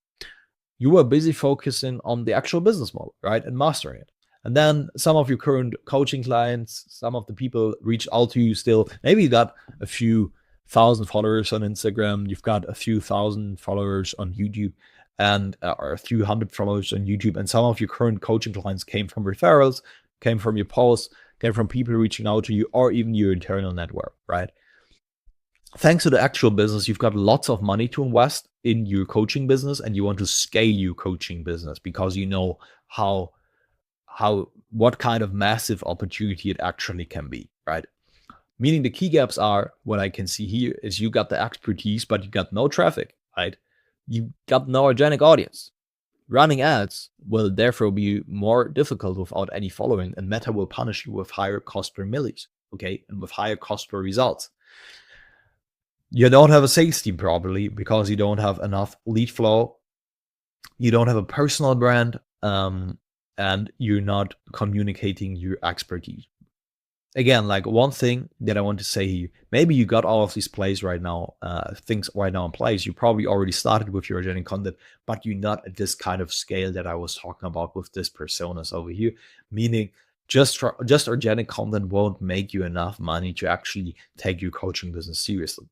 You were busy focusing on the actual business model, right? And mastering it. And then some of your current coaching clients, some of the people reach out to you still. Maybe you got a few thousand followers on Instagram. You've got a few thousand followers on YouTube, and or a few hundred followers on YouTube. And some of your current coaching clients came from referrals, came from your posts, came from people reaching out to you, or even your internal network, right? thanks to the actual business, you've got lots of money to invest in your coaching business, and you want to scale your coaching business because you know what kind of massive opportunity it actually can be, right? Meaning the key gaps are, what I can see here is you got the expertise, but you got no traffic, right? You got no organic audience. Running ads will therefore be more difficult without any following, and Meta will punish you with higher cost per millis, okay, and with higher cost per results. You don't have a sales team properly because you don't have enough lead flow. You don't have a personal brand, and you're not communicating your expertise. Again, like one thing that I want to say here, maybe you got all of these plays right now, things right now in place. You probably already started with your organic content, but you're not at this kind of scale that I was talking about with this personas over here. Meaning, just organic content won't make you enough money to actually take your coaching business seriously.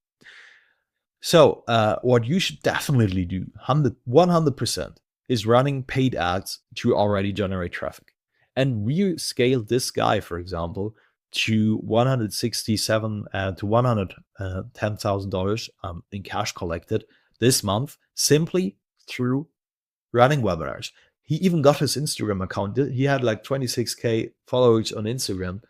So, what you should definitely do, 100%, is running paid ads to already generate traffic, and we scale this guy, for example, to $167 to $110,000 in cash collected this month simply through running webinars. He even got his Instagram account. He had like 26K followers on Instagram,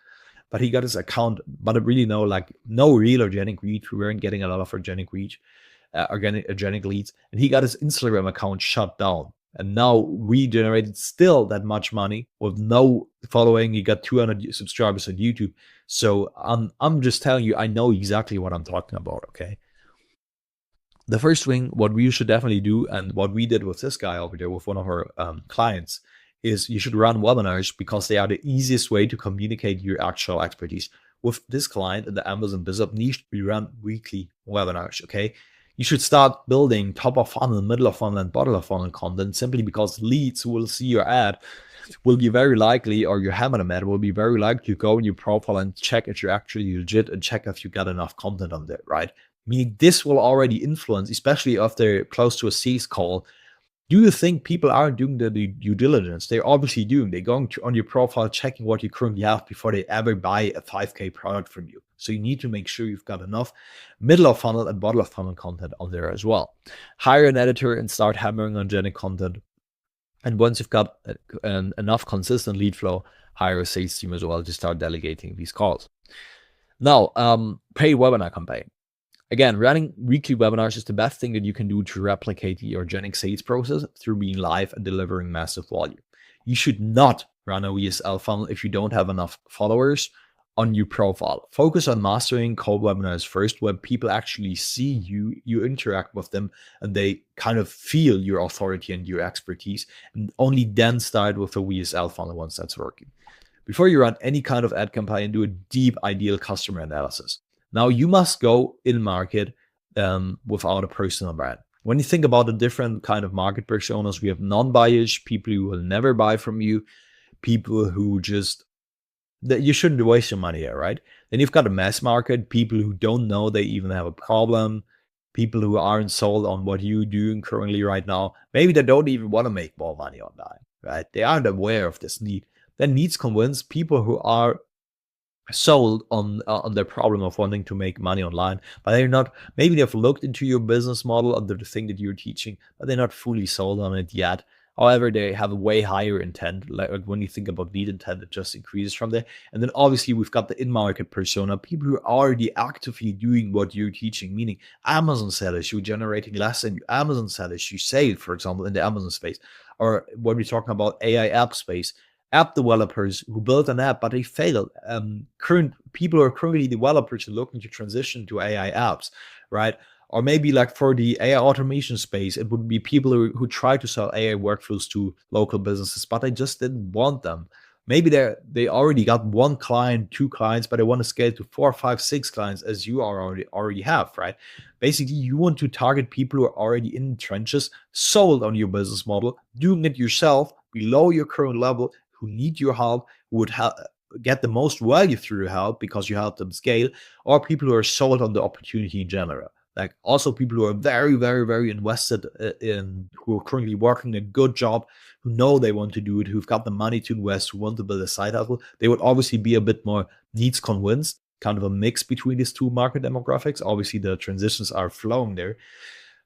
but he got his account. But I really know, like, no real organic reach. We weren't getting a lot of organic reach, organic leads, and he got his Instagram account shut down. And now we generated still that much money with no following. He got 200 subscribers on YouTube. So I'm just telling you, I know exactly what I'm talking about, okay? The first thing, what we should definitely do, and what we did with this guy over there, with one of our clients, is you should run webinars because they are the easiest way to communicate your actual expertise. With this client in the Amazon Business niche, we run weekly webinars, okay? You should start building top of funnel, middle of funnel, and bottom of funnel content simply because leads who will see your ad will be very likely, or your hammer ad will be very likely to go in your profile and check if you're actually legit and check if you got enough content on there, right? Meaning this will already influence, especially if they're close to a sales call. Do you think people aren't doing the due diligence? They're obviously doing. They're going on your profile, checking what you currently have before they ever buy a 5K product from you. So you need to make sure you've got enough middle of funnel and bottom of funnel content on there as well. Hire an editor and start hammering on organic content. And once you've got enough consistent lead flow, hire a sales team as well to start delegating these calls. Now, paid webinar campaign. Again, running weekly webinars is the best thing that you can do to replicate the organic sales process through being live and delivering massive volume. You should not run a VSL funnel if you don't have enough followers on your profile. Focus on mastering cold webinars first, where people actually see you, you interact with them, and they kind of feel your authority and your expertise, and only then start with a VSL funnel once that's working. Before you run any kind of ad campaign, do a deep ideal customer analysis. Now, you must go in market without a personal brand. When you think about the different kind of market personas, we have non-buyers, people who will never buy from you, people who just, that you shouldn't waste your money here, right? Then you've got a mass market, people who don't know they even have a problem, people who aren't sold on what you're doing currently right now. Maybe they don't even want to make more money online, right? They aren't aware of this need. Then needs convince people who are sold on their problem of wanting to make money online, but they're not, maybe they've looked into your business model under the thing that you're teaching, but they're not fully sold on it yet. However, they have a way higher intent. Like when you think about lead intent, it just increases from there. And then obviously we've got the in-market persona, people who are already actively doing what you're teaching, meaning Amazon sellers, you're generating less than Amazon sellers you sell, for example, in the Amazon space. Or when we're talking about AI app space, app developers who built an app, but they failed. Current people who are currently developers are looking to transition to AI apps, right? Or maybe like for the AI automation space, it would be people who try to sell AI workflows to local businesses, but they just didn't want them. Maybe they already got one client, two clients, but they want to scale to 4, 5, 6 clients as you already have, right? Basically, you want to target people who are already in the trenches, sold on your business model, doing it yourself below your current level, who need your help, who would get the most value through your help because you help them scale, or people who are sold on the opportunity in general. Like also people who are very, very, very invested in, who are currently working a good job, who know they want to do it, who've got the money to invest, who want to build a side hustle. They would obviously be a bit more needs convinced. kind of a mix between these two market demographics. Obviously, the transitions are flowing there.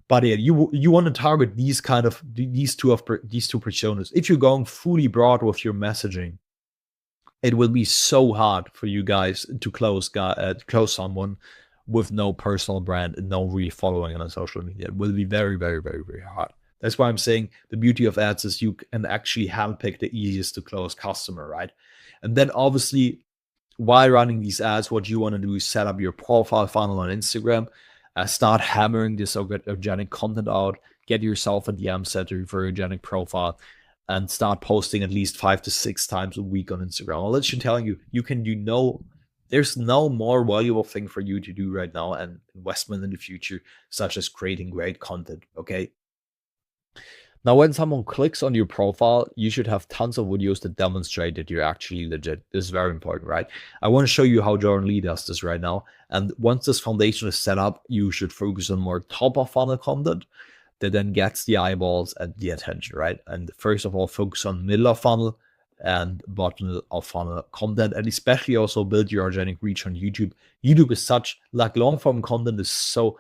But yeah, you want to target these two personas. If you're going fully broad with your messaging, it will be so hard for you guys to close someone with no personal brand and no really following on social media. It will be very, very, very, very hard. That's why I'm saying the beauty of ads is you can actually handpick the easiest to close customer, right? And then obviously, while running these ads, what you want to do is set up your profile funnel on Instagram, start hammering this organic content out, get yourself a DM setter for organic profile, and start posting at least 5 to 6 times a week on Instagram. I'll let you telling you can do there's no more valuable thing for you to do right now and investment in the future, such as creating great content. Okay. Now, when someone clicks on your profile, you should have tons of videos that demonstrate that you're actually legit. This is very important, right? I want to show you how Jordan Lee does this right now. And once this foundation is set up, you should focus on more top of funnel content that then gets the eyeballs and the attention, right? And first of all, focus on middle of funnel and bottom of funnel content, and especially also build your organic reach on YouTube. YouTube is such, like, long form content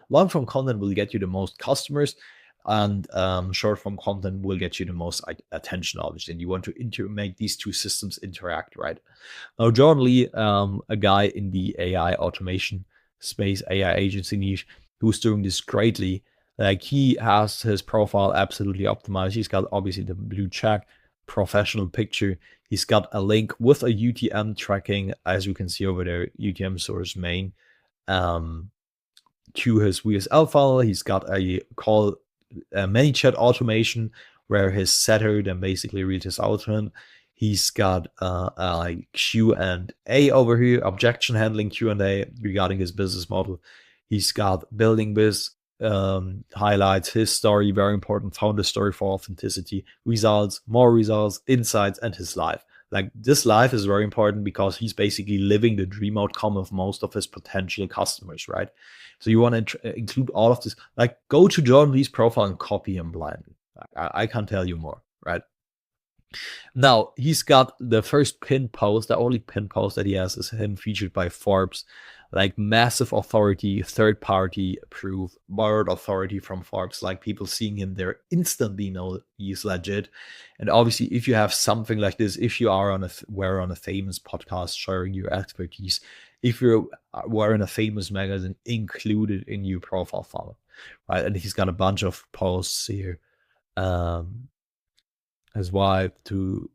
will get you the most customers, and short form content will get you the most attention, obviously. And you want to make these two systems interact, right? Now, Jordan Lee, a guy in the AI automation space, AI agency niche, who's doing this greatly. Like, he has his profile absolutely optimized. He's got obviously the blue check, professional picture. He's got a link with a UTM tracking, as you can see over there, UTM source main, to his VSL funnel. He's got a ManyChat automation where his setter then basically reads his outbound. He's got a Q&A over here, objection handling Q&A regarding his business model. He's got building biz highlights, his story, very important, founder story for authenticity, results, more results, insights, and his life. Like, this life is very important because he's basically living the dream outcome of most of his potential customers, right? So you want to include all of this. Like, go to Jordan Lee's profile and copy him blindly. I can't tell you more, right? Now, he's got the first pinned post. The only pinned post that he has is him featured by Forbes. Like, massive authority, third party approved, borrowed authority from Forbes. Like, people seeing him there instantly know he's legit. And obviously, if you have something like this, if you are on a famous podcast sharing your expertise, if you were in a famous magazine, included in your profile funnel, right? And he's got a bunch of posts here as well to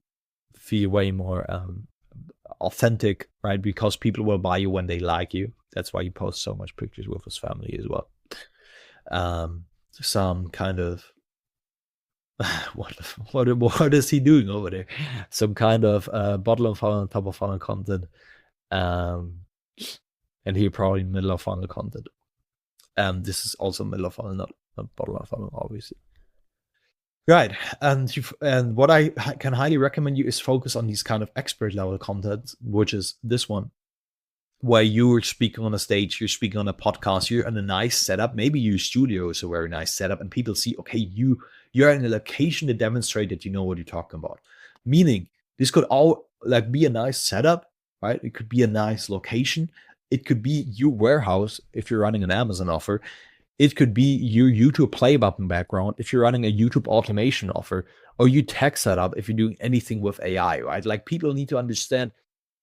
feel way more authentic, right? Because people will buy you when they like you. That's why he posts so much pictures with his family as well. Some kind of what is he doing over there? Some kind of bottom of funnel, top of funnel content, and here probably middle of funnel content. This is also middle of funnel, not bottom of funnel, obviously. Right, and what I can highly recommend you is focus on these kind of expert level content, which is this one, where you're speaking on a stage, you're speaking on a podcast, you're in a nice setup. Maybe your studio is a very nice setup, and people see, okay, you're in a location to demonstrate that you know what you're talking about. Meaning, this could all like be a nice setup, right? It could be a nice location. It could be your warehouse if you're running an Amazon offer. It could be your YouTube play button background if you're running a YouTube automation offer, or your tech setup if you're doing anything with AI, right? Like, people need to understand,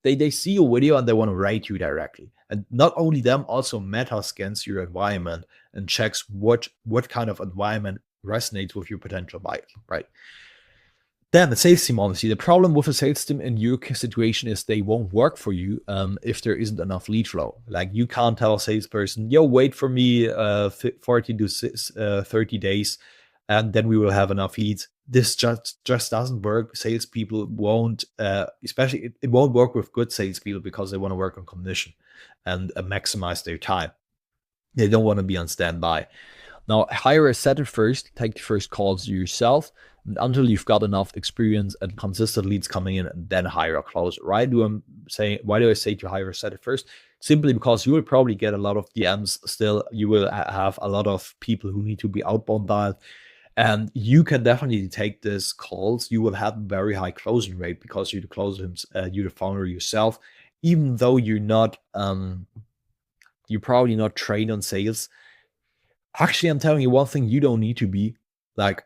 they see your video and they want to rate you directly. And not only them, also Meta scans your environment and checks what kind of environment resonates with your potential buyers, right? Then the sales team, honestly, the problem with a sales team in your situation is they won't work for you if there isn't enough lead flow. Like, you can't tell a salesperson, yo, wait for me 40 to 30 days, and then we will have enough leads. This just doesn't work. Salespeople won't, especially, it won't work with good salespeople because they want to work on commission and maximize their time. They don't want to be on standby. Now, hire a setter first, take the first calls yourself until you've got enough experience and consistent leads coming in, and then hire a closer. Why do I say to hire a setter first? Simply because you will probably get a lot of DMs still. You will have a lot of people who need to be outbound dialed, and you can definitely take these calls. You will have a very high closing rate because you're the closer, you're the founder yourself. even though you're not, you're probably not trained on sales. Actually, I'm telling you one thing, you don't need to be. Like,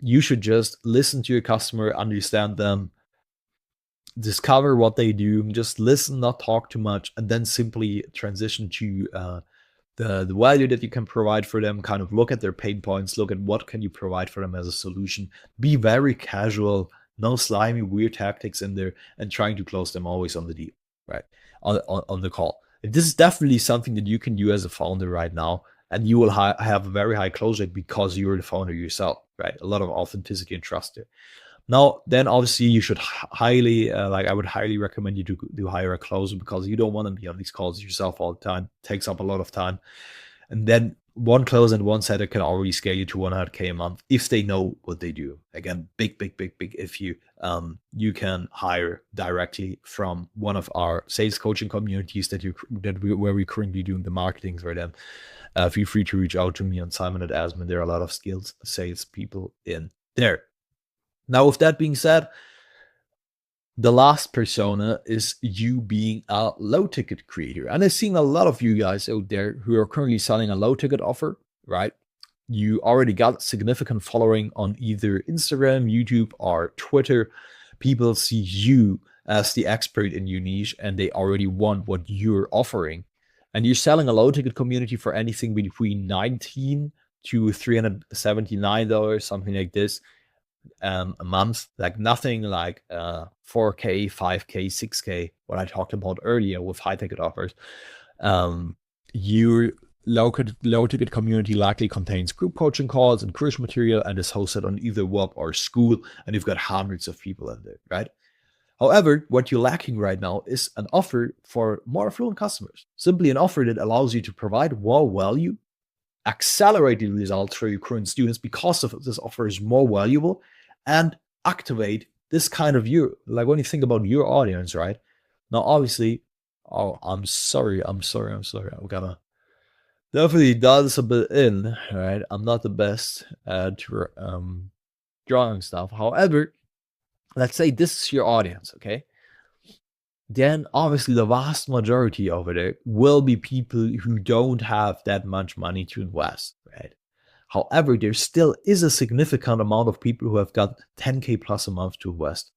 you should just listen to your customer, understand them, discover what they do, just listen, not talk too much, and then simply transition to the value that you can provide for them. Kind of look at their pain points, look at what can you provide for them as a solution. Be very casual, no slimy, weird tactics in there, and trying to close them always on the deal, right? On the call. This is definitely something that you can do as a founder right now, and you will have a very high close rate because you're the founder yourself, right? A lot of authenticity and trust there. Now, then obviously you should highly, I would highly recommend you to hire a closer, because you don't want to be on these calls yourself all the time. It takes up a lot of time. And then one closer and one setter can already scale you to 100K a month if they know what they do. Again, big if you can hire directly from one of our sales coaching communities where we're currently doing the marketing for them. Feel free to reach out to me on Simon@Asman. There are a lot of skilled sales people in there. Now, with that being said, the last persona is you being a low ticket creator. And I've seen a lot of you guys out there who are currently selling a low ticket offer, right? You already got significant following on either Instagram, YouTube, or Twitter. People see you as the expert in your niche, and they already want what you're offering. And you're selling a low ticket community for anything between $19 to $379, something like this. A month, like nothing like 4K, 5K, 6K, what I talked about earlier with high ticket offers. Your low ticket community likely contains group coaching calls and course material, and is hosted on either web or School, and you've got hundreds of people in there, right? However, what you're lacking right now is an offer for more affluent customers. Simply an offer that allows you to provide more value, accelerate the results for your current students because of this offer is more valuable, and activate this kind of you. Like when you think about your audience, right? Now, obviously, I'm sorry. I'm gonna definitely dial this a bit in, right? I'm not the best at drawing stuff. However, let's say this is your audience, okay? Then obviously the vast majority of it will be people who don't have that much money to invest, right? However, there still is a significant amount of people who have got 10K plus a month to invest,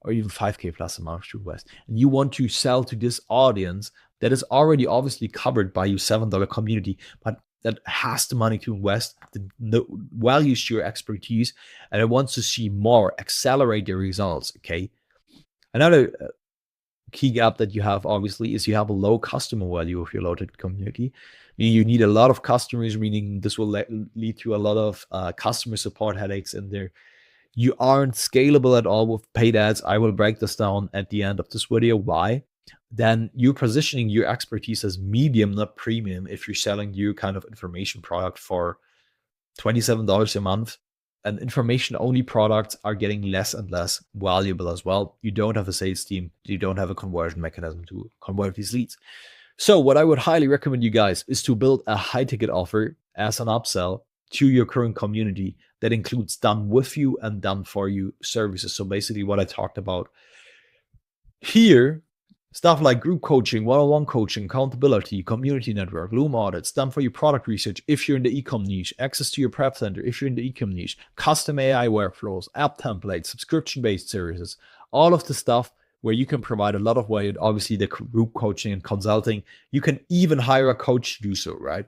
or even 5K plus a month to invest. And you want to sell to this audience that is already obviously covered by your $7 community, but that has the money to invest, that values your expertise, and it wants to see more, accelerate their results, okay? Another key gap that you have obviously is you have a low customer value of your low ticket community. You need a lot of customers, meaning this will lead to a lot of customer support headaches in there. You aren't scalable at all with paid ads. I will break this down at the end of this video. Why? Then you're positioning your expertise as medium, not premium, if you're selling your kind of information product for $27 a month. And information-only products are getting less and less valuable as well. You don't have a sales team. You don't have a conversion mechanism to convert these leads. So what I would highly recommend you guys is to build a high-ticket offer as an upsell to your current community that includes done with you and done for you services. So basically what I talked about here, stuff like group coaching, one-on-one coaching, accountability, community network, Loom audits, done for your product research if you're in the e-com niche, access to your prep center if you're in the e-com niche, custom AI workflows, app templates, subscription-based services, all of the stuff where you can provide a lot of value. Obviously, the group coaching and consulting, you can even hire a coach to do so, right?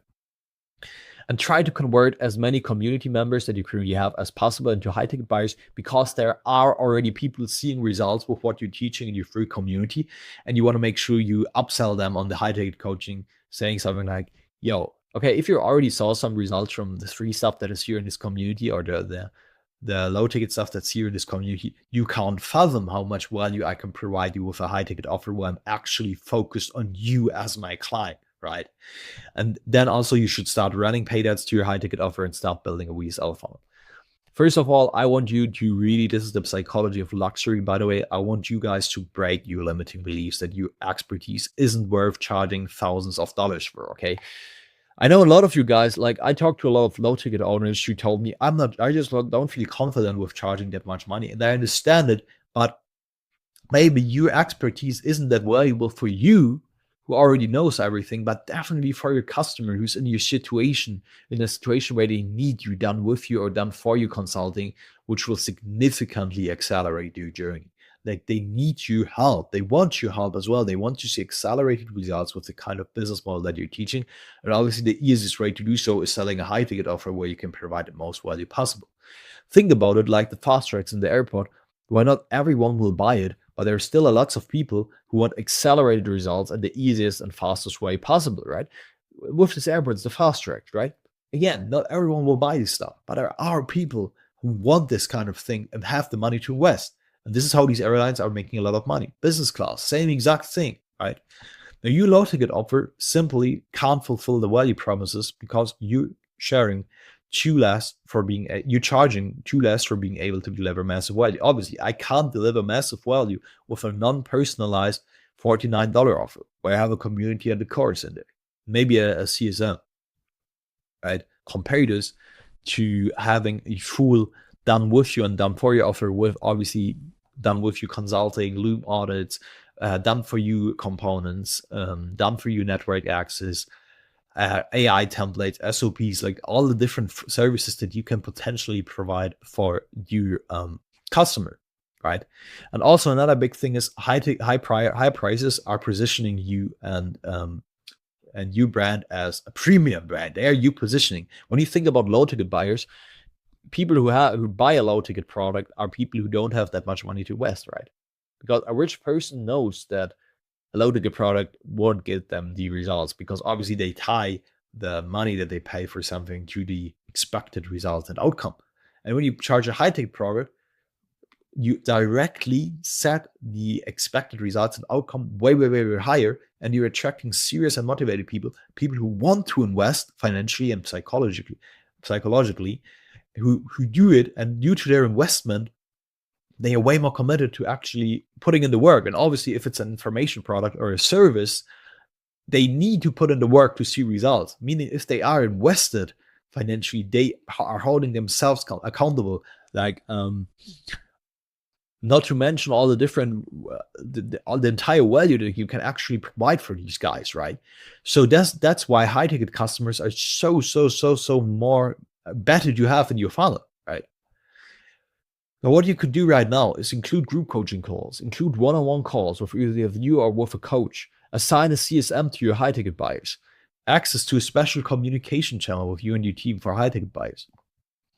And try to convert as many community members that you currently have as possible into high-ticket buyers, because there are already people seeing results with what you're teaching in your free community. And you want to make sure you upsell them on the high-ticket coaching, saying something like, yo, okay, if you already saw some results from the free stuff that is here in this community, or the low-ticket stuff that's here in this community, you can't fathom how much value I can provide you with a high-ticket offer where I'm actually focused on you as my client. Right. And then also you should start running paid ads to your high ticket offer and start building a VSL funnel. First of all, I want you to really, this is the psychology of luxury, by the way. I want you guys to break your limiting beliefs that your expertise isn't worth charging thousands of dollars for. Okay. I know a lot of you guys, like I talked to a lot of low ticket owners who told me, I just don't feel confident with charging that much money. And I understand it, but maybe your expertise isn't that valuable for you who already knows everything, but definitely for your customer who's in your situation, in a situation where they need you done with you or done for you consulting, which will significantly accelerate your journey. Like they need your help. They want your help as well. They want to see accelerated results with the kind of business model that you're teaching. And obviously, the easiest way to do so is selling a high ticket offer where you can provide the most value possible. Think about it like the fast tracks in the airport, where not everyone will buy it, but there are still a lots of people who want accelerated results at the easiest and fastest way possible, right? With this airport, it's the fast track, right? Again, not everyone will buy this stuff, but there are people who want this kind of thing and have the money to invest. And this is how these airlines are making a lot of money. Business class, same exact thing, right? Now, your low ticket offer simply can't fulfill the value promises because you're sharing too less for being, you're charging too less for being able to deliver massive value. Obviously, I can't deliver massive value with a non-personalized $49 offer where I have a community and a course in there, maybe a CSM, right? Compare this to having a full done with you and done for you offer with obviously done with you consulting, Loom audits, done for you components, done for you network access, AI templates, SOPs, like all the different services that you can potentially provide for your customer, right? And also another big thing is high prices are positioning you and your brand as a premium brand. They are you positioning. When you think about low ticket buyers, people who buy a low ticket product are people who don't have that much money to invest, right? Because a rich person knows that a low ticket product won't get them the results because obviously they tie the money that they pay for something to the expected results and outcome. And when you charge a high ticket product, you directly set the expected results and outcome way, way, way, way higher, and you're attracting serious and motivated people who want to invest financially and psychologically, who do it, and due to their investment, they are way more committed to actually putting in the work. And obviously, if it's an information product or a service, they need to put in the work to see results. Meaning, if they are invested financially, they are holding themselves accountable. Like, not to mention all the different, all the entire value that you can actually provide for these guys, right? So that's why high ticket customers are so more better to have in your funnel, right? Now, what you could do right now is include group coaching calls, include one-on-one calls with either you or with a coach, assign a CSM to your high-ticket buyers, access to a special communication channel with you and your team for high-ticket buyers,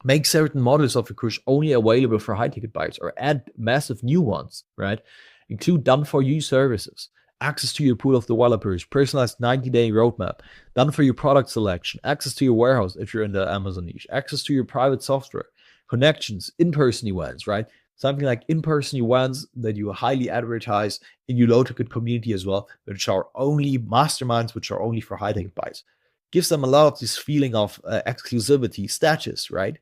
make certain models of your course only available for high-ticket buyers or add massive new ones, right? Include done-for-you services, access to your pool of developers, personalized 90-day roadmap, done for your product selection, access to your warehouse if you're in the Amazon niche, access to your private software, connections, in-person events, right? Something like in-person events that you highly advertise in your low-ticket community as well, which are only masterminds, which are only for high-ticket buys. Gives them a lot of this feeling of exclusivity, status, right?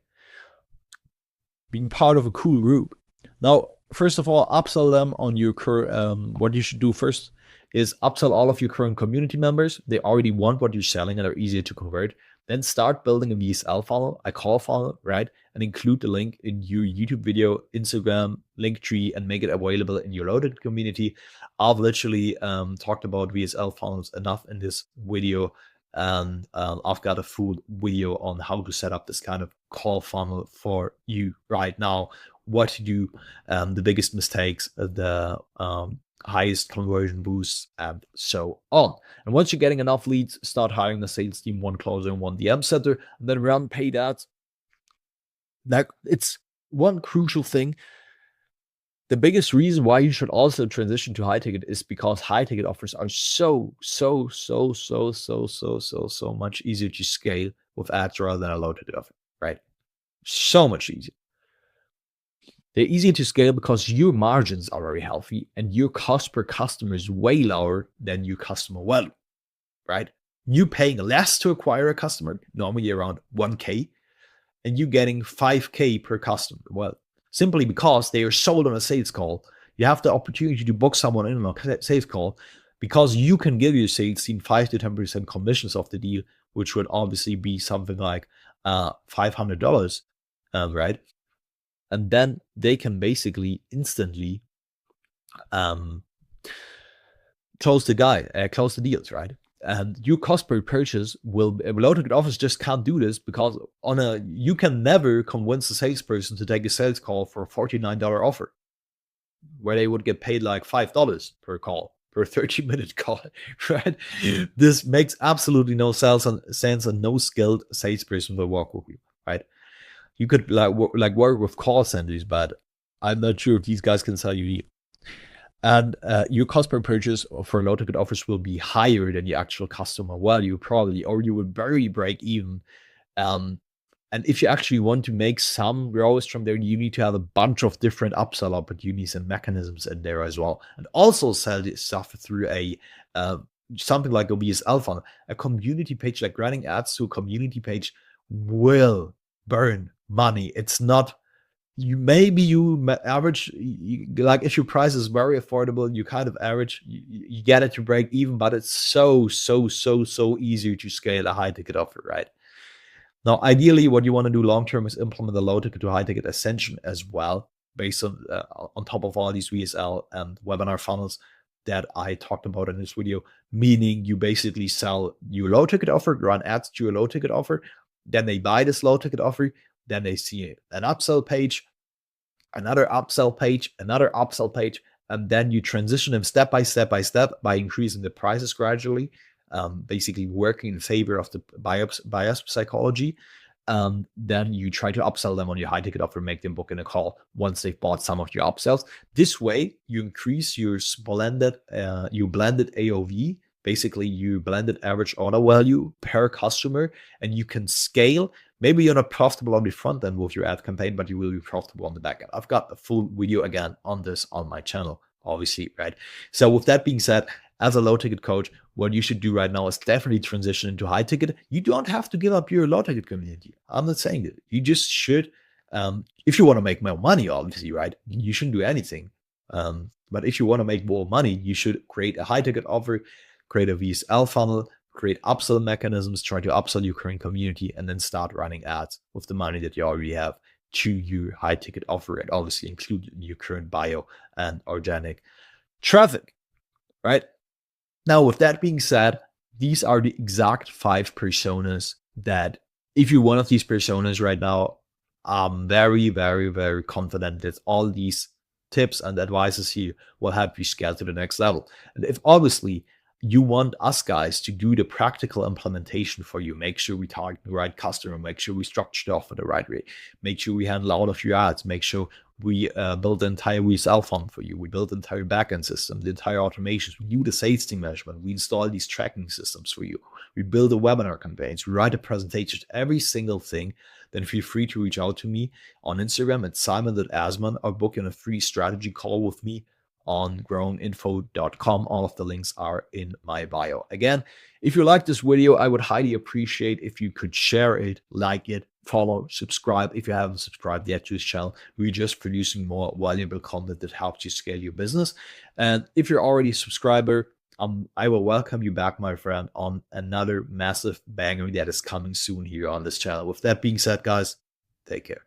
Being part of a cool group. Now, first of all, upsell them on your current, what you should do first is upsell all of your current community members. They already want what you're selling and are easier to convert. Then start building a VSL funnel, a call funnel, right? And include the link in your YouTube video, Instagram, Linktree, and make it available in your loaded community. I've literally talked about VSL funnels enough in this video. And I've got a full video on how to set up this kind of call funnel for you right now, what to do, the biggest mistakes, the highest conversion boosts, and so on. And once you're getting enough leads, start hiring the sales team, one closer and one DM setter, and then run paid ads. Now, it's one crucial thing. The biggest reason why you should also transition to high ticket is because high ticket offers are so much easier to scale with ads rather than a low ticket offer, right? So much easier. They're easier to scale because your margins are very healthy and your cost per customer is way lower than your customer value, right? You paying less to acquire a customer, normally around 1K, and you getting 5K per customer. Well, simply because they are sold on a sales call. You have the opportunity to book someone in on a sales call because you can give your sales team 5 to 10% commissions of the deal, which would obviously be something like $500, right? And then they can basically instantly um, close the deals, right? And your cost per purchase will low ticket offers just can't do this because you can never convince a salesperson to take a sales call for a $49 offer where they would get paid like $5 per call per 30-minute call, right? This makes absolutely no sense, and no skilled salesperson will work with you, right? You could work with call centers, but I'm not sure if these guys can sell you either. And your cost per purchase for low ticket offers will be higher than the actual customer value, probably, or you would barely break even. And if you actually want to make some growth from there, you need to have a bunch of different upsell opportunities and mechanisms in there as well, and also sell this stuff through a something like a VSL funnel. A community page, like running ads to a community page, will burn money. It's not you average, like if your price is very affordable, you kind of average, you get it to break even, but it's so easier to scale a high ticket offer, right? Now, ideally, what you want to do long term is implement a low ticket to high ticket ascension as well, based on top of all these VSL and webinar funnels that I talked about in this video. Meaning, you basically sell your low ticket offer, run ads to your low ticket offer, then they buy this low ticket offer, then they see an upsell page, another upsell page, another upsell page, and then you transition them step by step by increasing the prices gradually. Basically working in favor of the bias psychology. Then you try to upsell them on your high ticket offer, make them book in a call once they've bought some of your upsells. This way, you increase your blended AOV, basically your blended average order value per customer, and you can scale. Maybe you're not profitable on the front end with your ad campaign, but you will be profitable on the back end. I've got a full video again on this on my channel, obviously, right? So with that being said, as a low ticket coach, what you should do right now is definitely transition into high ticket. You don't have to give up your low ticket community. I'm not saying that. You just should, if you want to make more money, obviously, right? You shouldn't do anything. But if you want to make more money, you should create a high ticket offer, create a VSL funnel, create upsell mechanisms, try to upsell your current community, and then start running ads with the money that you already have to your high ticket offer, and obviously include your current bio and organic traffic, right? Now, with that being said, these are the exact 5 personas that, if you're one of these personas right now, I'm very confident that all these tips and advices here will help you scale to the next level. And if obviously you want us guys to do the practical implementation for you, make sure we target the right customer, make sure we structure the offer the right way, make sure we handle all of your ads, make sure we build the entire VSL funnel for you, we build the entire backend system, the entire automations, we do the sales team measurement, we install these tracking systems for you, we build the webinar campaigns, we write the presentations, every single thing, then feel free to reach out to me on Instagram at simon.asman or book in a free strategy call with me on growinginfo.com. All of the links are in my bio. Again, if you like this video, I would highly appreciate if you could share it, like it, follow, subscribe if you haven't subscribed yet to this channel. We're just producing more valuable content that helps you scale your business. And if you're already a subscriber, I will welcome you back, my friend, on another massive banger that is coming soon here on this channel. With that being said, guys, take care.